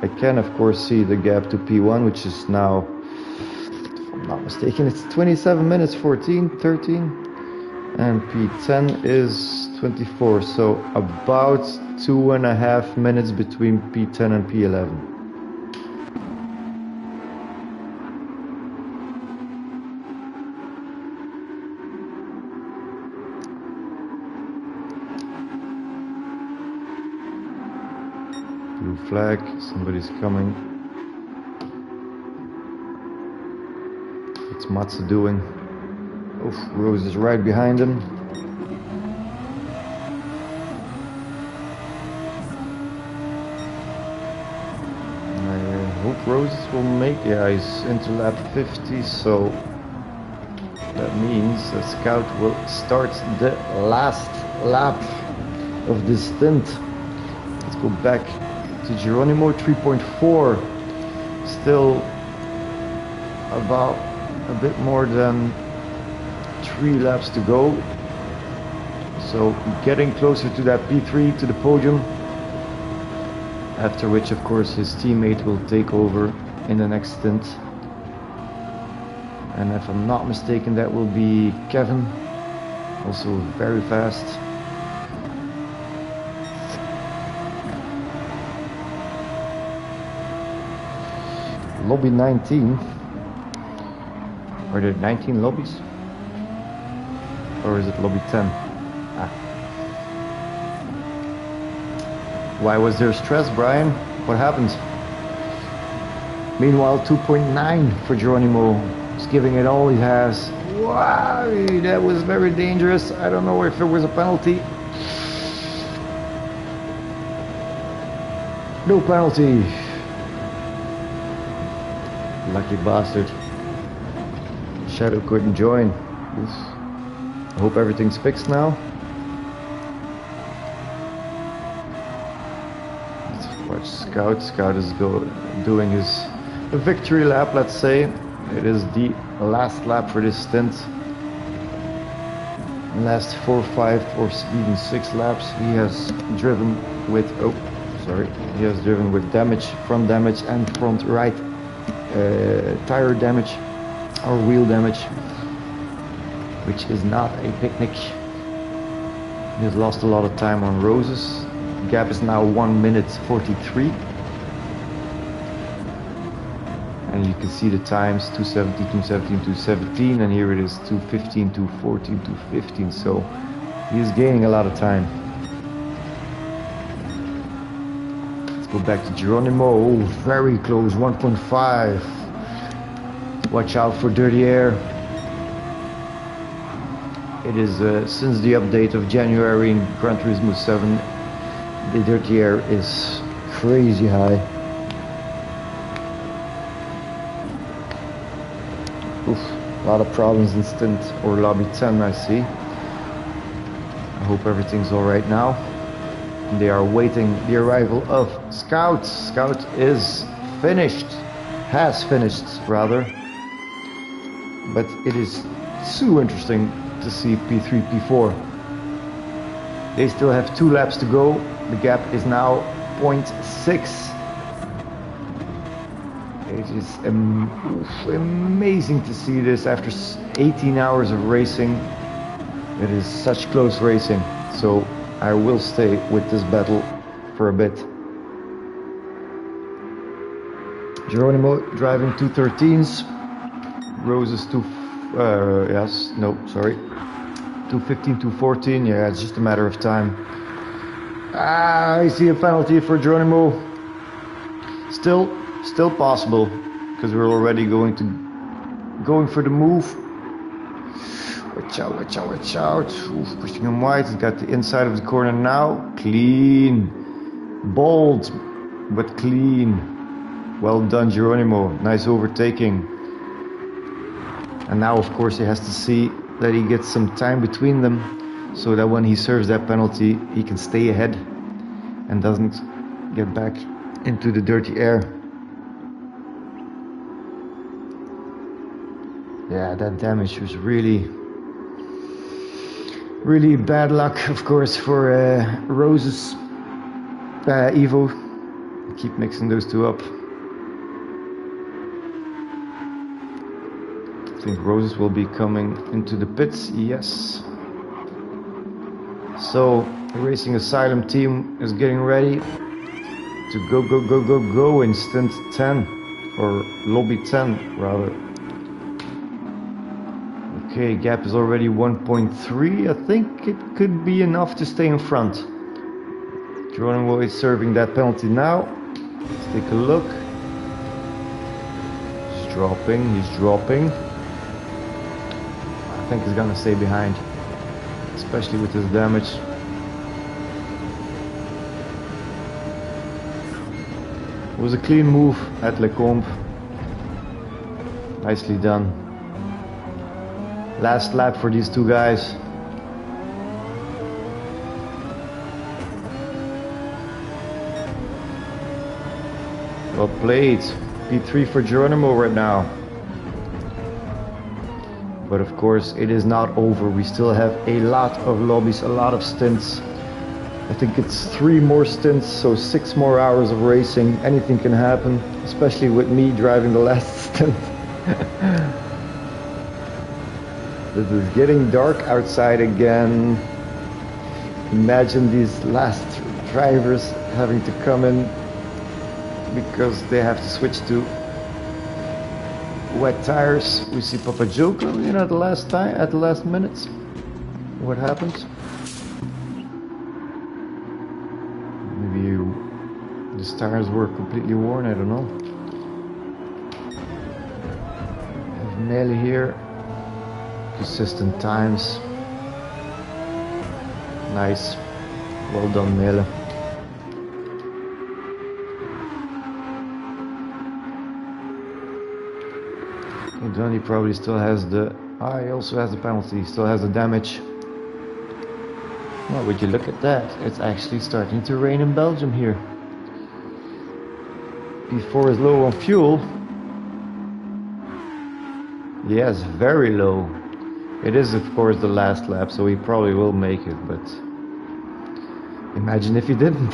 I can of course see the gap to P1, which is now, if I'm not mistaken, it's 27 minutes 13, and P10 is 24, so about 2.5 minutes between P10 and P11. Blue flag, somebody's coming. What's Matze doing? Oof, Rose is right behind him. I hope Roses will make, yeah, he's into lap 50, so that means the Scout will start the last lap of this stint. Let's go back to Geronimo, 3.4, still about a bit more than 3 laps to go, so getting closer to that P3, to the podium, after which of course his teammate will take over in the next stint, and if I'm not mistaken that will be Kevin, also very fast. Lobby 19. Are there 19 lobbies? Or is it lobby 10? Why was there stress, Brian? What happened? Meanwhile, 2.9 for Geronimo. He's giving it all he has. Wow, that was very dangerous. I don't know if it was a penalty. No penalty. Lucky bastard. Shadow couldn't join. I hope everything's fixed now. Let's watch Scout. Scout is doing his victory lap, let's say. It is the last lap for this stint. Last 4, 5 or even 6 laps he has driven with, he has driven with damage, front damage and front right tire damage or wheel damage, which is not a picnic. He has lost a lot of time on Roses. Gap is now 1 minute 43. And you can see the times 2:17, 2:17, 2:17, and here it is 2:15, 2:14, 2:15. So he is gaining a lot of time. Let's go back to Geronimo. Oh, very close, 1.5. Watch out for dirty air. It is since the update of January in Gran Turismo 7, the dirty air is crazy high. Oof, a lot of problems in Stint or Lobby 10, I see. I hope everything's alright now. They are waiting the arrival of Scout. Scout is finished. Has finished, rather. But it is so interesting to see P3, P4. They still have 2 laps to go. The gap is now 0.6. It is amazing to see this after 18 hours of racing. It is such close racing. So I will stay with this battle for a bit. Geronimo driving 213s. Roses 215, 214. Yeah, it's just a matter of time. I see a penalty for Geronimo. Still possible, because we're already going for the move. Watch out, watch out, watch out. Oof, pushing him wide. He's got the inside of the corner now. Clean. Bold, but clean. Well done, Geronimo. Nice overtaking. And now, of course, he has to see that he gets some time between them, so that when he serves that penalty, he can stay ahead and doesn't get back into the dirty air. Yeah, that damage was really bad luck, of course, for Rose's Evo. I keep mixing those two up. I think Roses will be coming into the pits, yes. So, the Racing Asylum team is getting ready to go in Stint 10, or Lobby 10, rather. Okay, gap is already 1.3. I think it could be enough to stay in front. Geronimo is serving that penalty now. Let's take a look. He's dropping. I think he's gonna stay behind, especially with his damage. It was a clean move at Lecombe. Nicely done. Last lap for these two guys. Well played. P3 for Geronimo right now. But of course it is not over. We still have a lot of lobbies, a lot of stints. I think it's 3 more stints, so 6 more hours of racing. Anything can happen, especially with me driving the last stint. It is getting dark outside again. Imagine these last drivers having to come in because they have to switch to wet tires. We see Papa Joe coming in at the last minutes. What happens? Maybe the tires were completely worn, I don't know. Have Mele here. Consistent times. Nice. Well done, Mele. Johnny probably still has the... he also has the penalty, still has the damage. Well, would you look at that? It's actually starting to rain in Belgium here. P4 is low on fuel. Yes, very low. It is, of course, the last lap, so he probably will make it, but imagine if he didn't.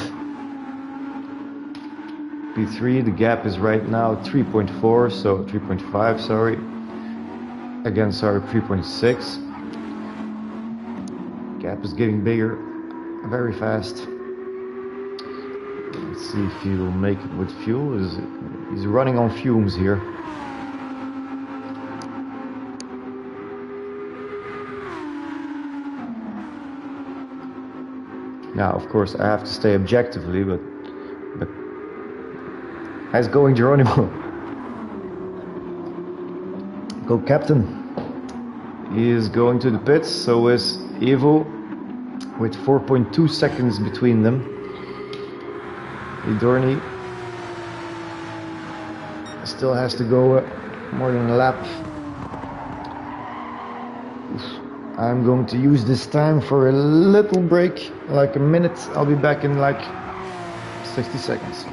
P3, the gap is right now 3.4, so 3.5, sorry. Again, sorry, 3.6. Gap is getting bigger very fast. Let's see if he'll make it with fuel. He's running on fumes here. Now, of course, I have to stay objectively, but how's going, Geronimo? Go, Captain. He is going to the pits. So is Evo, with 4.2 seconds between them. Idorni still has to go more than a lap. I'm going to use this time for a little break, like a minute. I'll be back in like 60 seconds.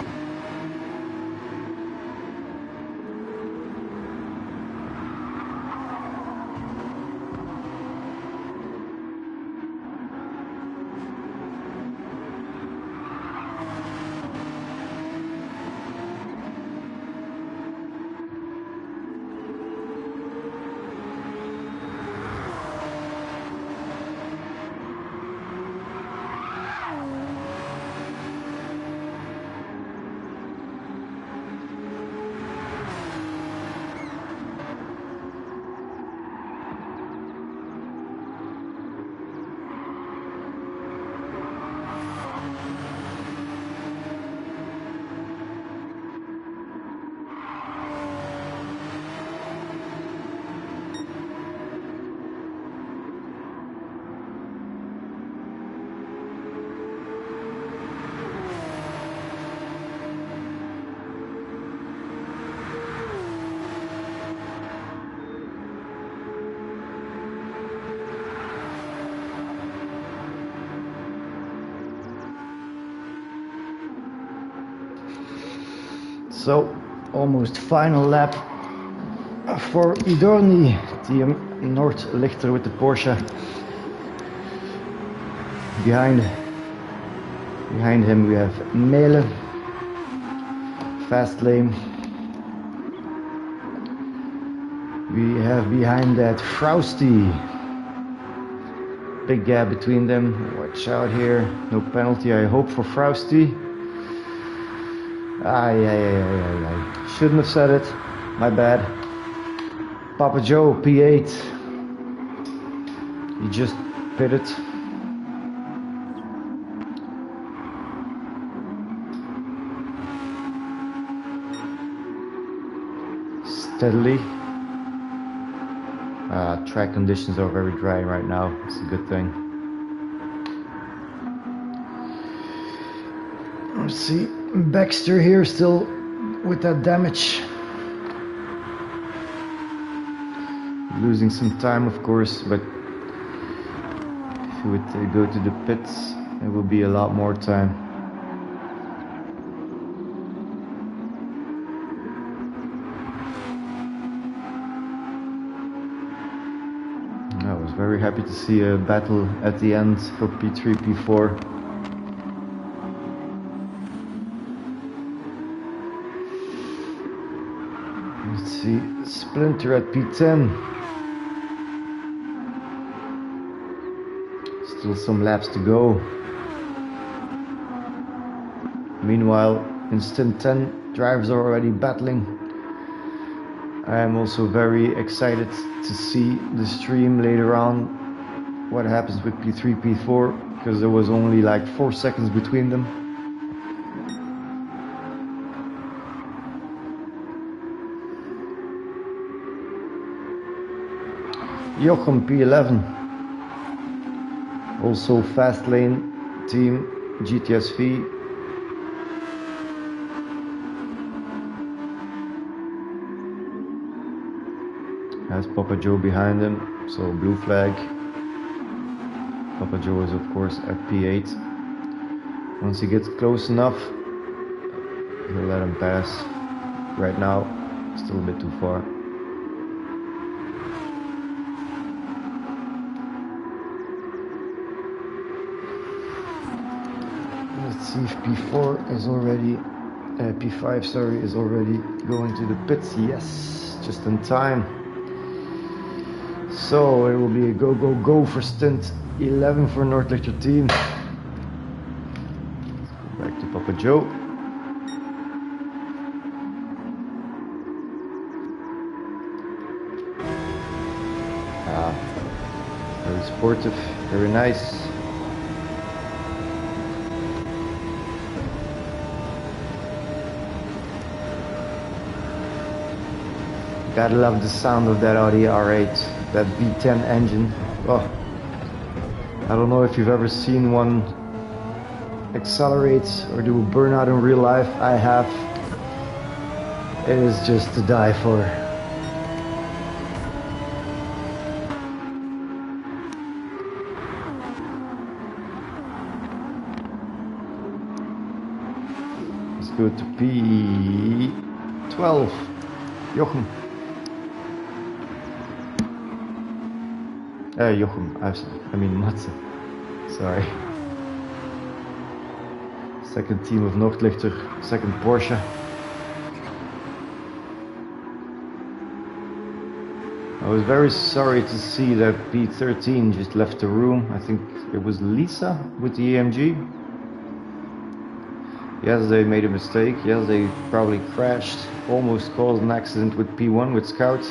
So, almost final lap for Idorni, team Noordlichter with the Porsche. Behind him we have Mele, fast lane. We have behind that Frausti. Big gap between them. Watch out here. No penalty, I hope, for Frausti. Shouldn't have said it. My bad. Papa Joe, P8. He just pitted. Steadily. Track conditions are very dry right now. It's a good thing. Let's see. Baxter here still with that damage. Losing some time, of course, but if you would go to the pits, it will be a lot more time. I was very happy to see a battle at the end for P3, P4. Let's see, Splinter at P10. Still some laps to go. Meanwhile, in Stint 10, drivers are already battling. I am also very excited to see the stream later on, what happens with P3, P4, because there was only like 4 seconds between them. Jochem P11, also fast lane team GTSV. Has Papa Joe behind him, so blue flag. Papa Joe is of course at P8. Once he gets close enough, he'll let him pass. Right now, still a bit too far. Let's see if P4 is already, P5 sorry, is already going to the pits. Yes, just in time. So it will be a go, go, go for Stint 11 for Noordlichter team. Let's go back to Papa Joe. sportive, very nice. Gotta love the sound of that Audi R8, that V10 engine. Oh, I don't know if you've ever seen one accelerate or do a burnout in real life. I have. It is just to die for. Let's go to P12. Jochem. Jochem, I mean Matze. Sorry. Second team of Noordlichter, second Porsche. I was very sorry to see that P13 just left the room. I think it was Lisa with the AMG. Yes, they made a mistake. Yes, they probably crashed, almost caused an accident with P1 with Scout.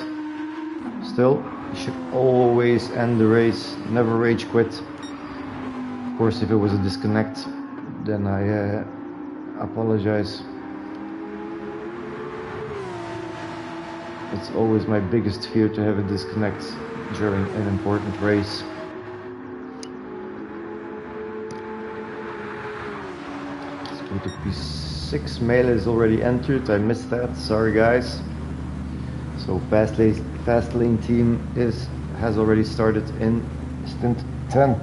Still, you should always end the race, never rage quit. Of course, if it was a disconnect, then I apologize. It's always my biggest fear to have a disconnect during an important race. Let's go to P6. Mele is already entered. I missed that. Sorry, guys. So fast lane team has already started in stint 10.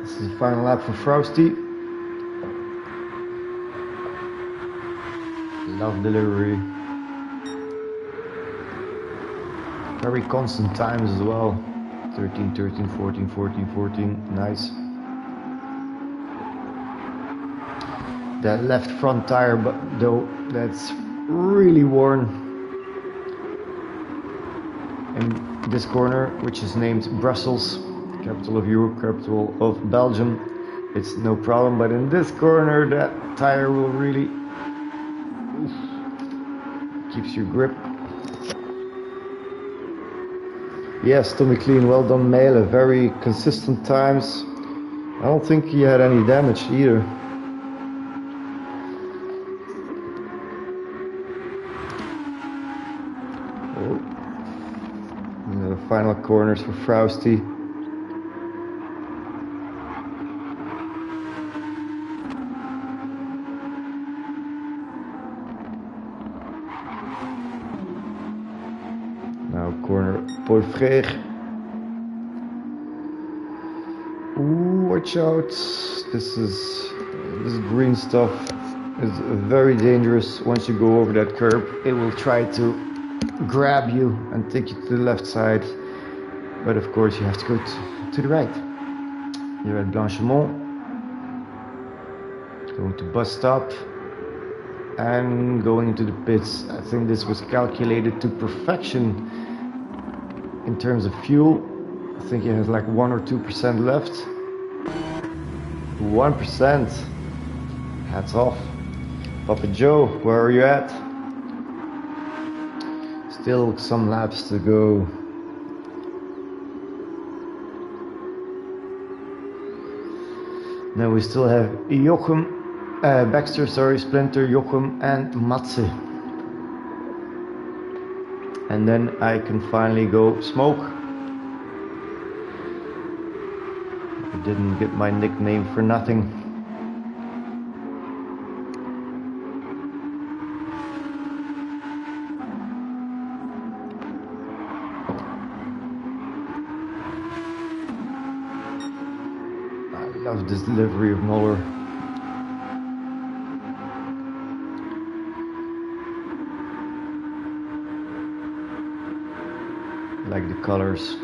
This is the final lap for Frosty. Love delivery. Very constant times as well. 13, 13, 14, 14, 14. Nice. That left front tire, but though that's really worn in this corner, which is named Brussels, capital of Europe, capital of Belgium. It's no problem, but in this corner that tire will really keeps your grip. Yes, Tommy Clean, well done Mele, very consistent times. I don't think he had any damage either. The final corners for Frosty. Now corner Paul Frère. Ooh, watch out! This green stuff is very dangerous. Once you go over that curb, it will try to grab you and take you to the left side, but of course you have to go to the right. You're at Blanchemont, going to bus stop and going into the pits. I think this was calculated to perfection in terms of fuel. I think it has like 1 or 2% left. 1%. Hats off. Papa Joe, where are you at? Still some laps to go. Now we still have Jochem, Baxter, Splinter, Jochem and Matze. And then I can finally go smoke. I didn't get my nickname for nothing. Love this delivery of Muller. Like the colors.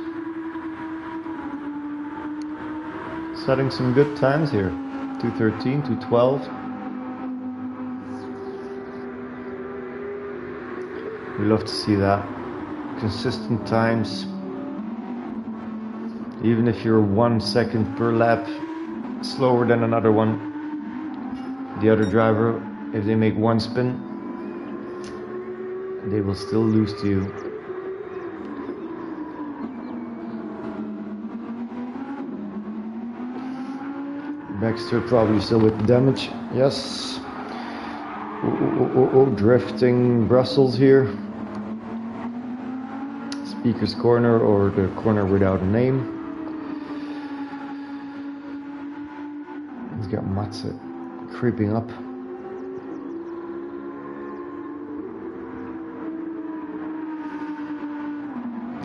Setting some good times here. 2:13, 2:12. We love to see that. Consistent times. Even if you're 1 second per lap slower than another one, the other driver, if they make one spin, they will still lose to you. Baxter probably still with damage. Yes. Drifting Brussels here. Speaker's corner, or the corner without a name. He's got Matze creeping up.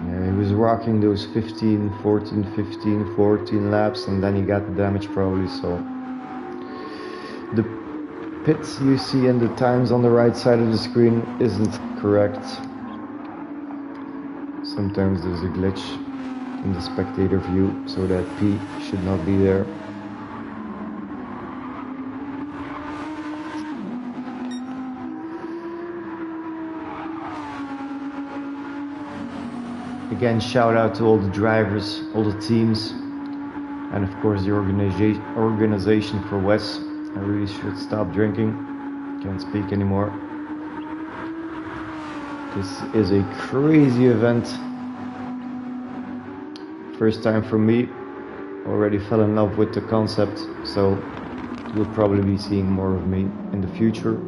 Yeah, he was rocking those 15, 14 laps, and then he got the damage probably, so. The pits you see and the times on the right side of the screen isn't correct. Sometimes there's a glitch in the spectator view, so that P should not be there. Again, shout out to all the drivers, all the teams, and of course the organization for WES. I really should stop drinking, can't speak anymore. This is a crazy event. First time for me. Already fell in love with the concept, so you'll probably be seeing more of me in the future.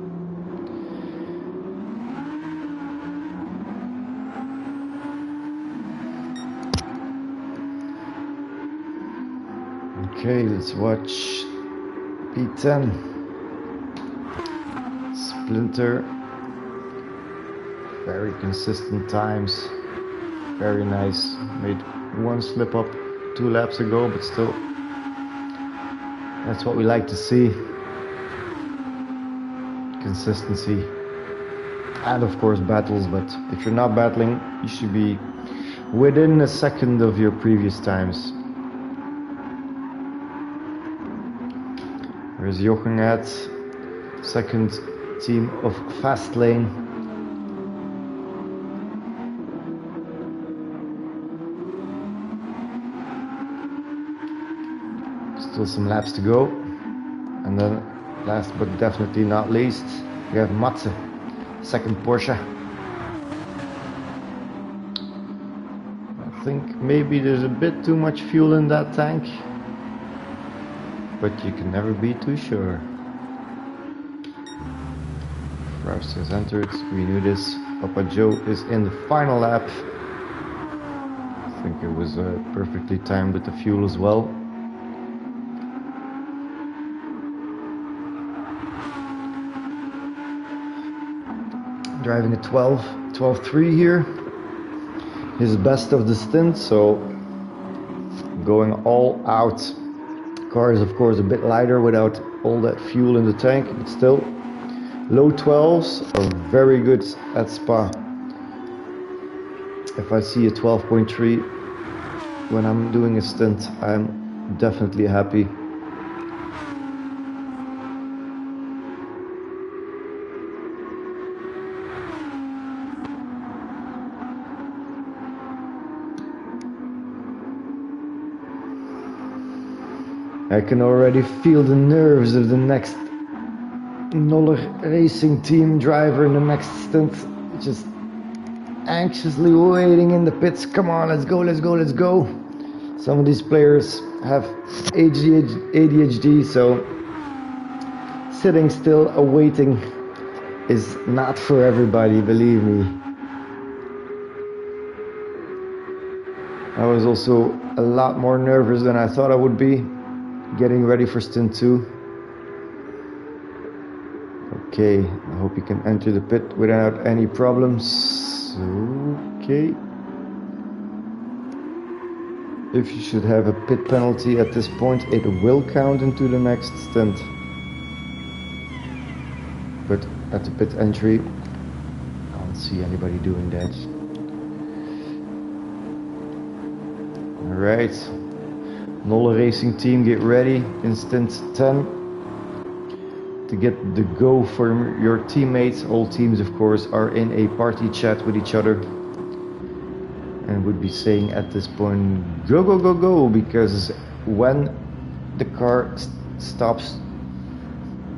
Okay, let's watch P10. Splinter. Very consistent times. Very nice. Made one slip up 2 laps ago, but still, that's what we like to see. Consistency. And of course battles, but if you're not battling, you should be within a second of your previous times. There's Jochen at second team of Fast Lane. Still some laps to go. And then last but definitely not least, we have Matze, second Porsche. I think maybe there's a bit too much fuel in that tank, but you can never be too sure. Rouse has entered, we knew this. Papa Joe is in the final lap. I think it was perfectly timed with the fuel as well. Driving a 12.3 here. His best of the stint, so going all out. Car is of course a bit lighter without all that fuel in the tank, but still low 12s are very good at Spa. If I see a 12.3 when I'm doing a stint, I'm definitely happy. I can already feel the nerves of the next Noller Racing Team driver in the next stint, just anxiously waiting in the pits. Come on, let's go, let's go, let's go. Some of these players have ADHD, so sitting still awaiting is not for everybody, believe me. I was also a lot more nervous than I thought I would be, getting ready for stint 2. Okay, I hope you can enter the pit without any problems. Okay. If you should have a pit penalty at this point, it will count into the next stint. But at the pit entry, I don't see anybody doing that. Alright. Noller Racing Team, get ready in stint 10 to get the go from your teammates. All teams of course are in a party chat with each other and would be saying at this point go go go go, because when the car stops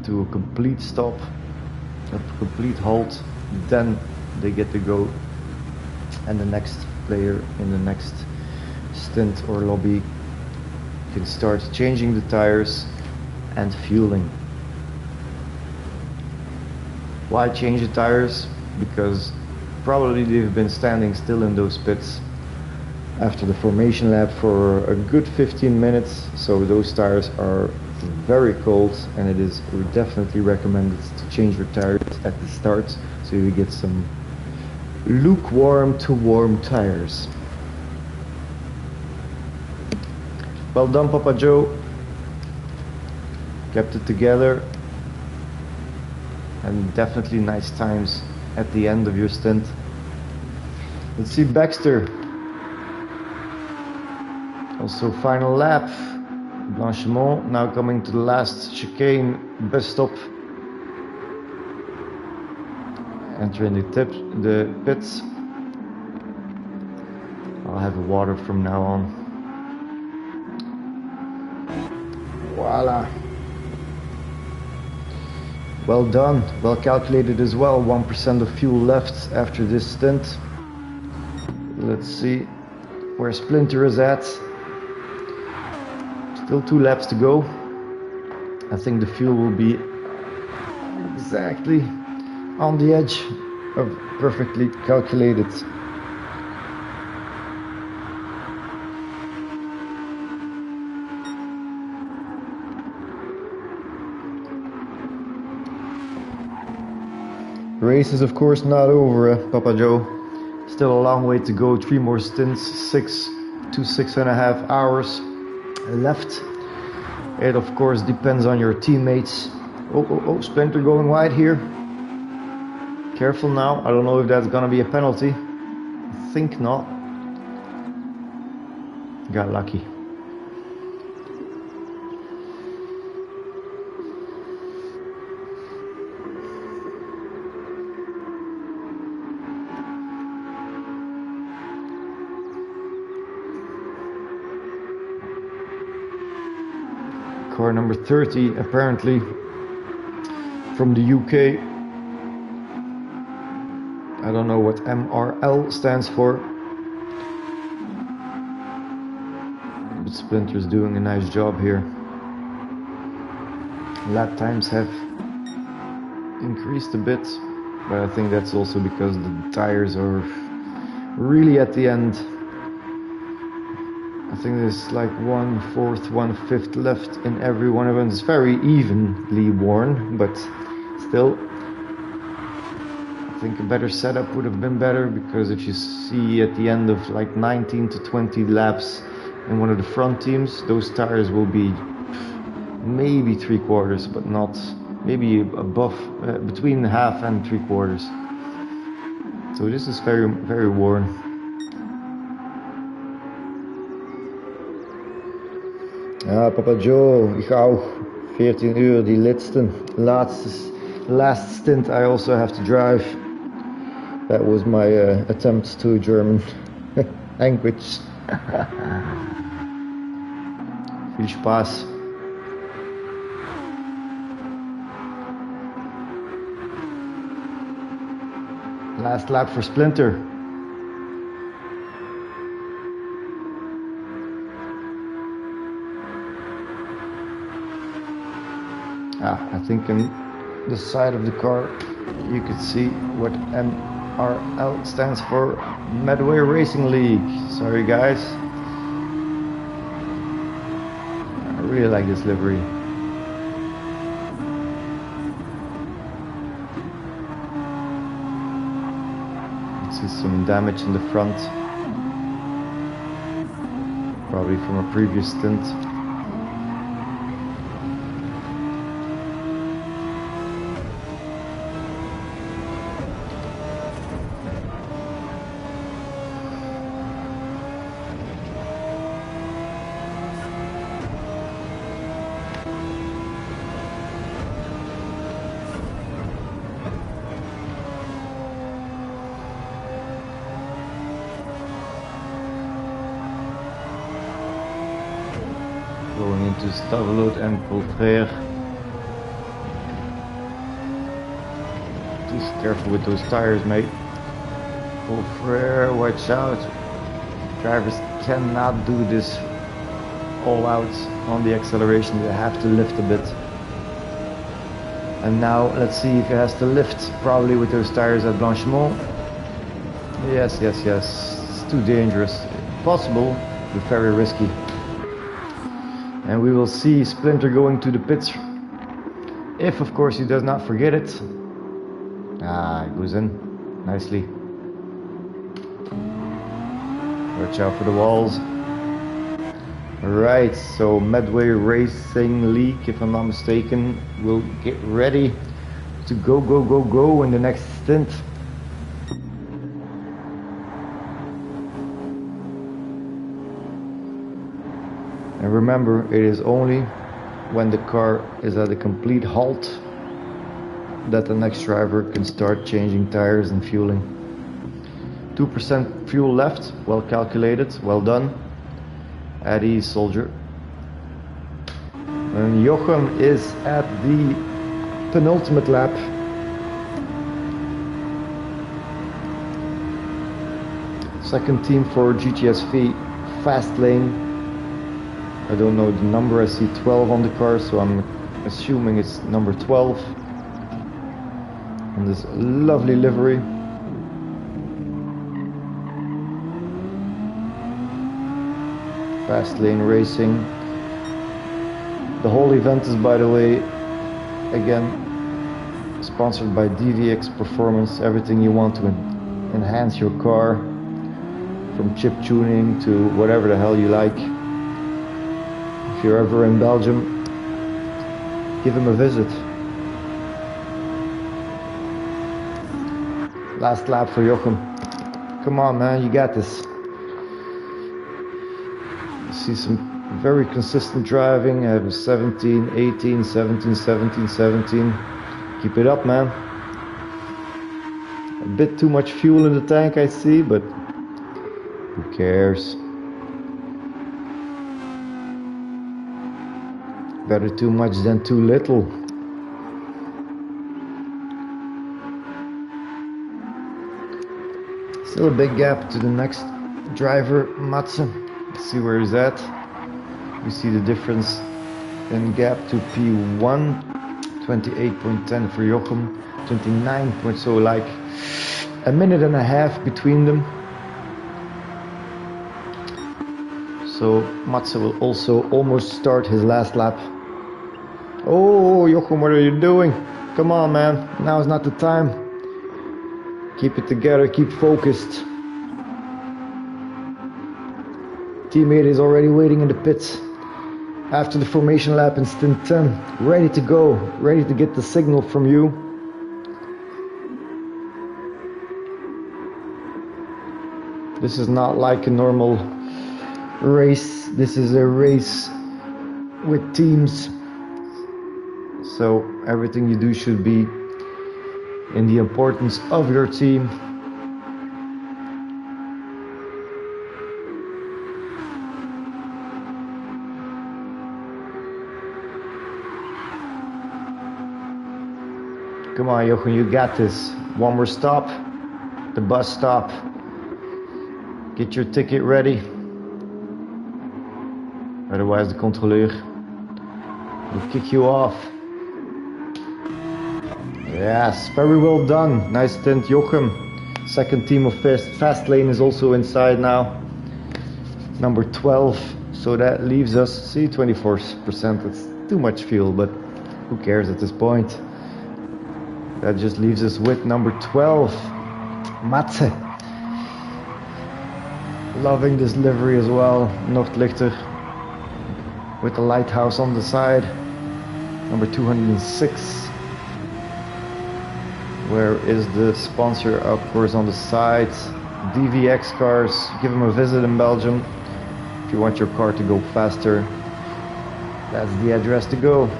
to a complete stop, a complete halt, then they get to go, and the next player in the next stint or lobby can start changing the tires, and fueling. Why change the tires? Because probably they've been standing still in those pits after the formation lap for a good 15 minutes, so those tires are very cold, and it is definitely recommended to change your tires at the start so you get some lukewarm to warm tires. Well done, Papa Joe. Kept it together, and definitely nice times at the end of your stint. Let's see Baxter. Also final lap. Blanchimont now coming to the last chicane, bus stop. Entering the pits. I'll have water from now on. Voila. Well done, well calculated as well. 1% of fuel left after this stint. Let's see where Splinter is at. Still 2 laps to go. I think the fuel will be exactly on the edge of perfectly calculated. The race is of course not over, Papa Joe. Still a long way to go, 3 more stints, 6 to 6.5 hours left. It of course depends on your teammates. Oh, Splinter going wide here. Careful now, I don't know if that's gonna be a penalty. I think not. Got lucky. Car number 30, apparently from the UK. I don't know what MRL stands for, but Splinter's doing a nice job here. Lap times have increased a bit, but I think that's also because the tires are really at the end. I think there's like 1/4, 1/5 left in every one of them. It's very evenly worn, but still, I think a better setup would have been better, because if you see at the end of like 19 to 20 laps in one of the front teams, those tires will be maybe 3/4, but not, maybe above, between half and 3/4. So this is very, very worn. Ja, Papa Joe, ich auch. 14 uur, die last stint I also have to drive. That was my attempt to German language. Viel Spaß. Last lap for Splinter. I think on the side of the car you could see what MRL stands for, Medway Racing League. Sorry guys, I really like this livery. See some damage in the front, probably from a previous stint. Going into Stavelot and Polfrère. Just careful with those tires, mate. Polfrère, watch out. Drivers cannot do this all out on the acceleration. You have to lift a bit. And now let's see if it has to lift, probably with those tires at Blanchimont. Yes, yes, yes. It's too dangerous. Possible, but very risky. And we will see Splinter going to the pits. If, of course, he does not forget it. Ah, it goes in nicely. Watch out for the walls. Right, so Medway Racing League, if I'm not mistaken, will get ready to go in the next stint. And remember, it is only when the car is at a complete halt that the next driver can start changing tires and fueling. 2% fuel left, well calculated, well done. At ease, soldier. And Jochem is at the penultimate lap. Second team for GTSV, fast lane. I don't know the number, I see 12 on the car, so I'm assuming it's number 12. And this lovely livery. Fast lane racing. The whole event is, by the way, again, sponsored by DVX Performance. Everything you want to enhance your car, from chip tuning to whatever the hell you like. If you're ever in Belgium, give him a visit. Last lap for Jochem. Come on, man, you got this. See some very consistent driving. I have 17, 18, 17, 17, 17. Keep it up, man. A bit too much fuel in the tank, I see, but who cares? Better too much than too little. Still a big gap to the next driver, Matze. Let's see where he's at. We see the difference in gap to P1. 28.10 for Jochem. 29. So like a minute and a half between them. So Matze will also almost start his last lap. Oh, Jochem, what are you doing? Come on, man. Now is not the time. Keep it together, keep focused. Teammate is already waiting in the pits after the formation lap in stint 10. Ready to go, ready to get the signal from you. This is not like a normal race. This is a race with teams. So everything you do should be in the importance of your team. Come on, Jochem, you got this. One more stop, the bus stop. Get your ticket ready. Otherwise the controleur will kick you off. Yes, very well done. Nice stint, Jochem. Second team of fast lane is also inside now. Number 12. So that leaves us, see, 24%. It's too much fuel, but who cares at this point? That just leaves us with number 12, Matze. Loving this livery as well, Noordlichter, with the lighthouse on the side. Number 206. Where is the sponsor? Of course, on the side. DVX cars. Give them a visit in Belgium if you want your car to go faster. That's the address to go.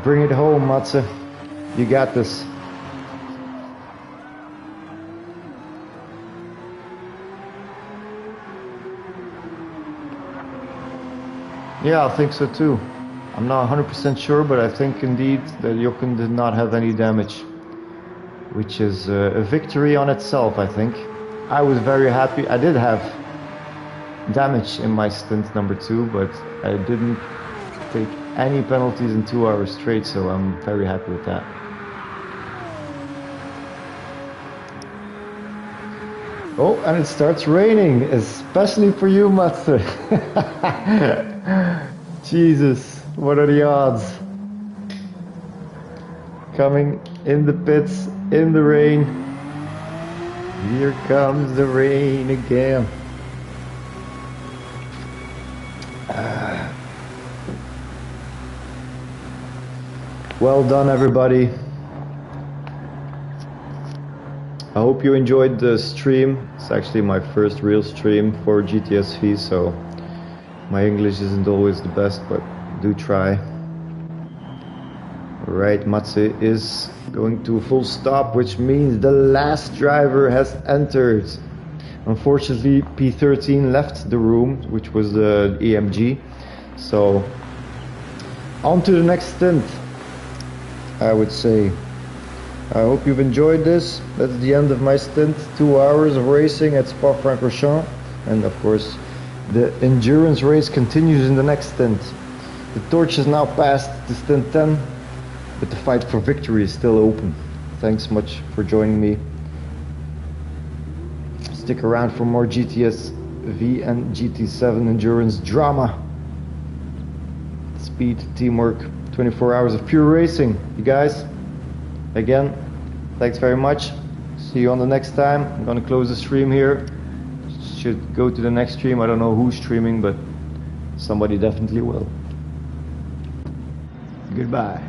Bring it home, Matze. You got this. Yeah, I think so too. I'm not 100% sure, but I think indeed that Jochem did not have any damage, which is a victory on itself, I think. I was very happy. I did have damage in my stint number 2, but I didn't take any penalties in 2 hours straight, so I'm very happy with that. Oh, and it starts raining, especially for you, Matze. Jesus, what are the odds? Coming in the pits, in the rain. Here comes the rain again. Well done, everybody. I hope you enjoyed the stream. It's actually my first real stream for GTSV, so my English isn't always the best, but do try. Alright, Matze is going to a full stop, which means the last driver has entered. Unfortunately, P13 left the room, which was the EMG. So, on to the next stint, I would say. I hope you've enjoyed this. That's the end of my stint. 2 hours of racing at Spa-Francorchamps. And of course, the endurance race continues in the next stint. The torch is now passed to stint 10, but the fight for victory is still open. Thanks much for joining me. Stick around for more GTSV and GT7 endurance drama. Speed, teamwork, 24 hours of pure racing. You guys, again, thanks very much. See you on the next time. I'm gonna close the stream here. Should go to the next stream. I don't know who's streaming, but somebody definitely will. Goodbye.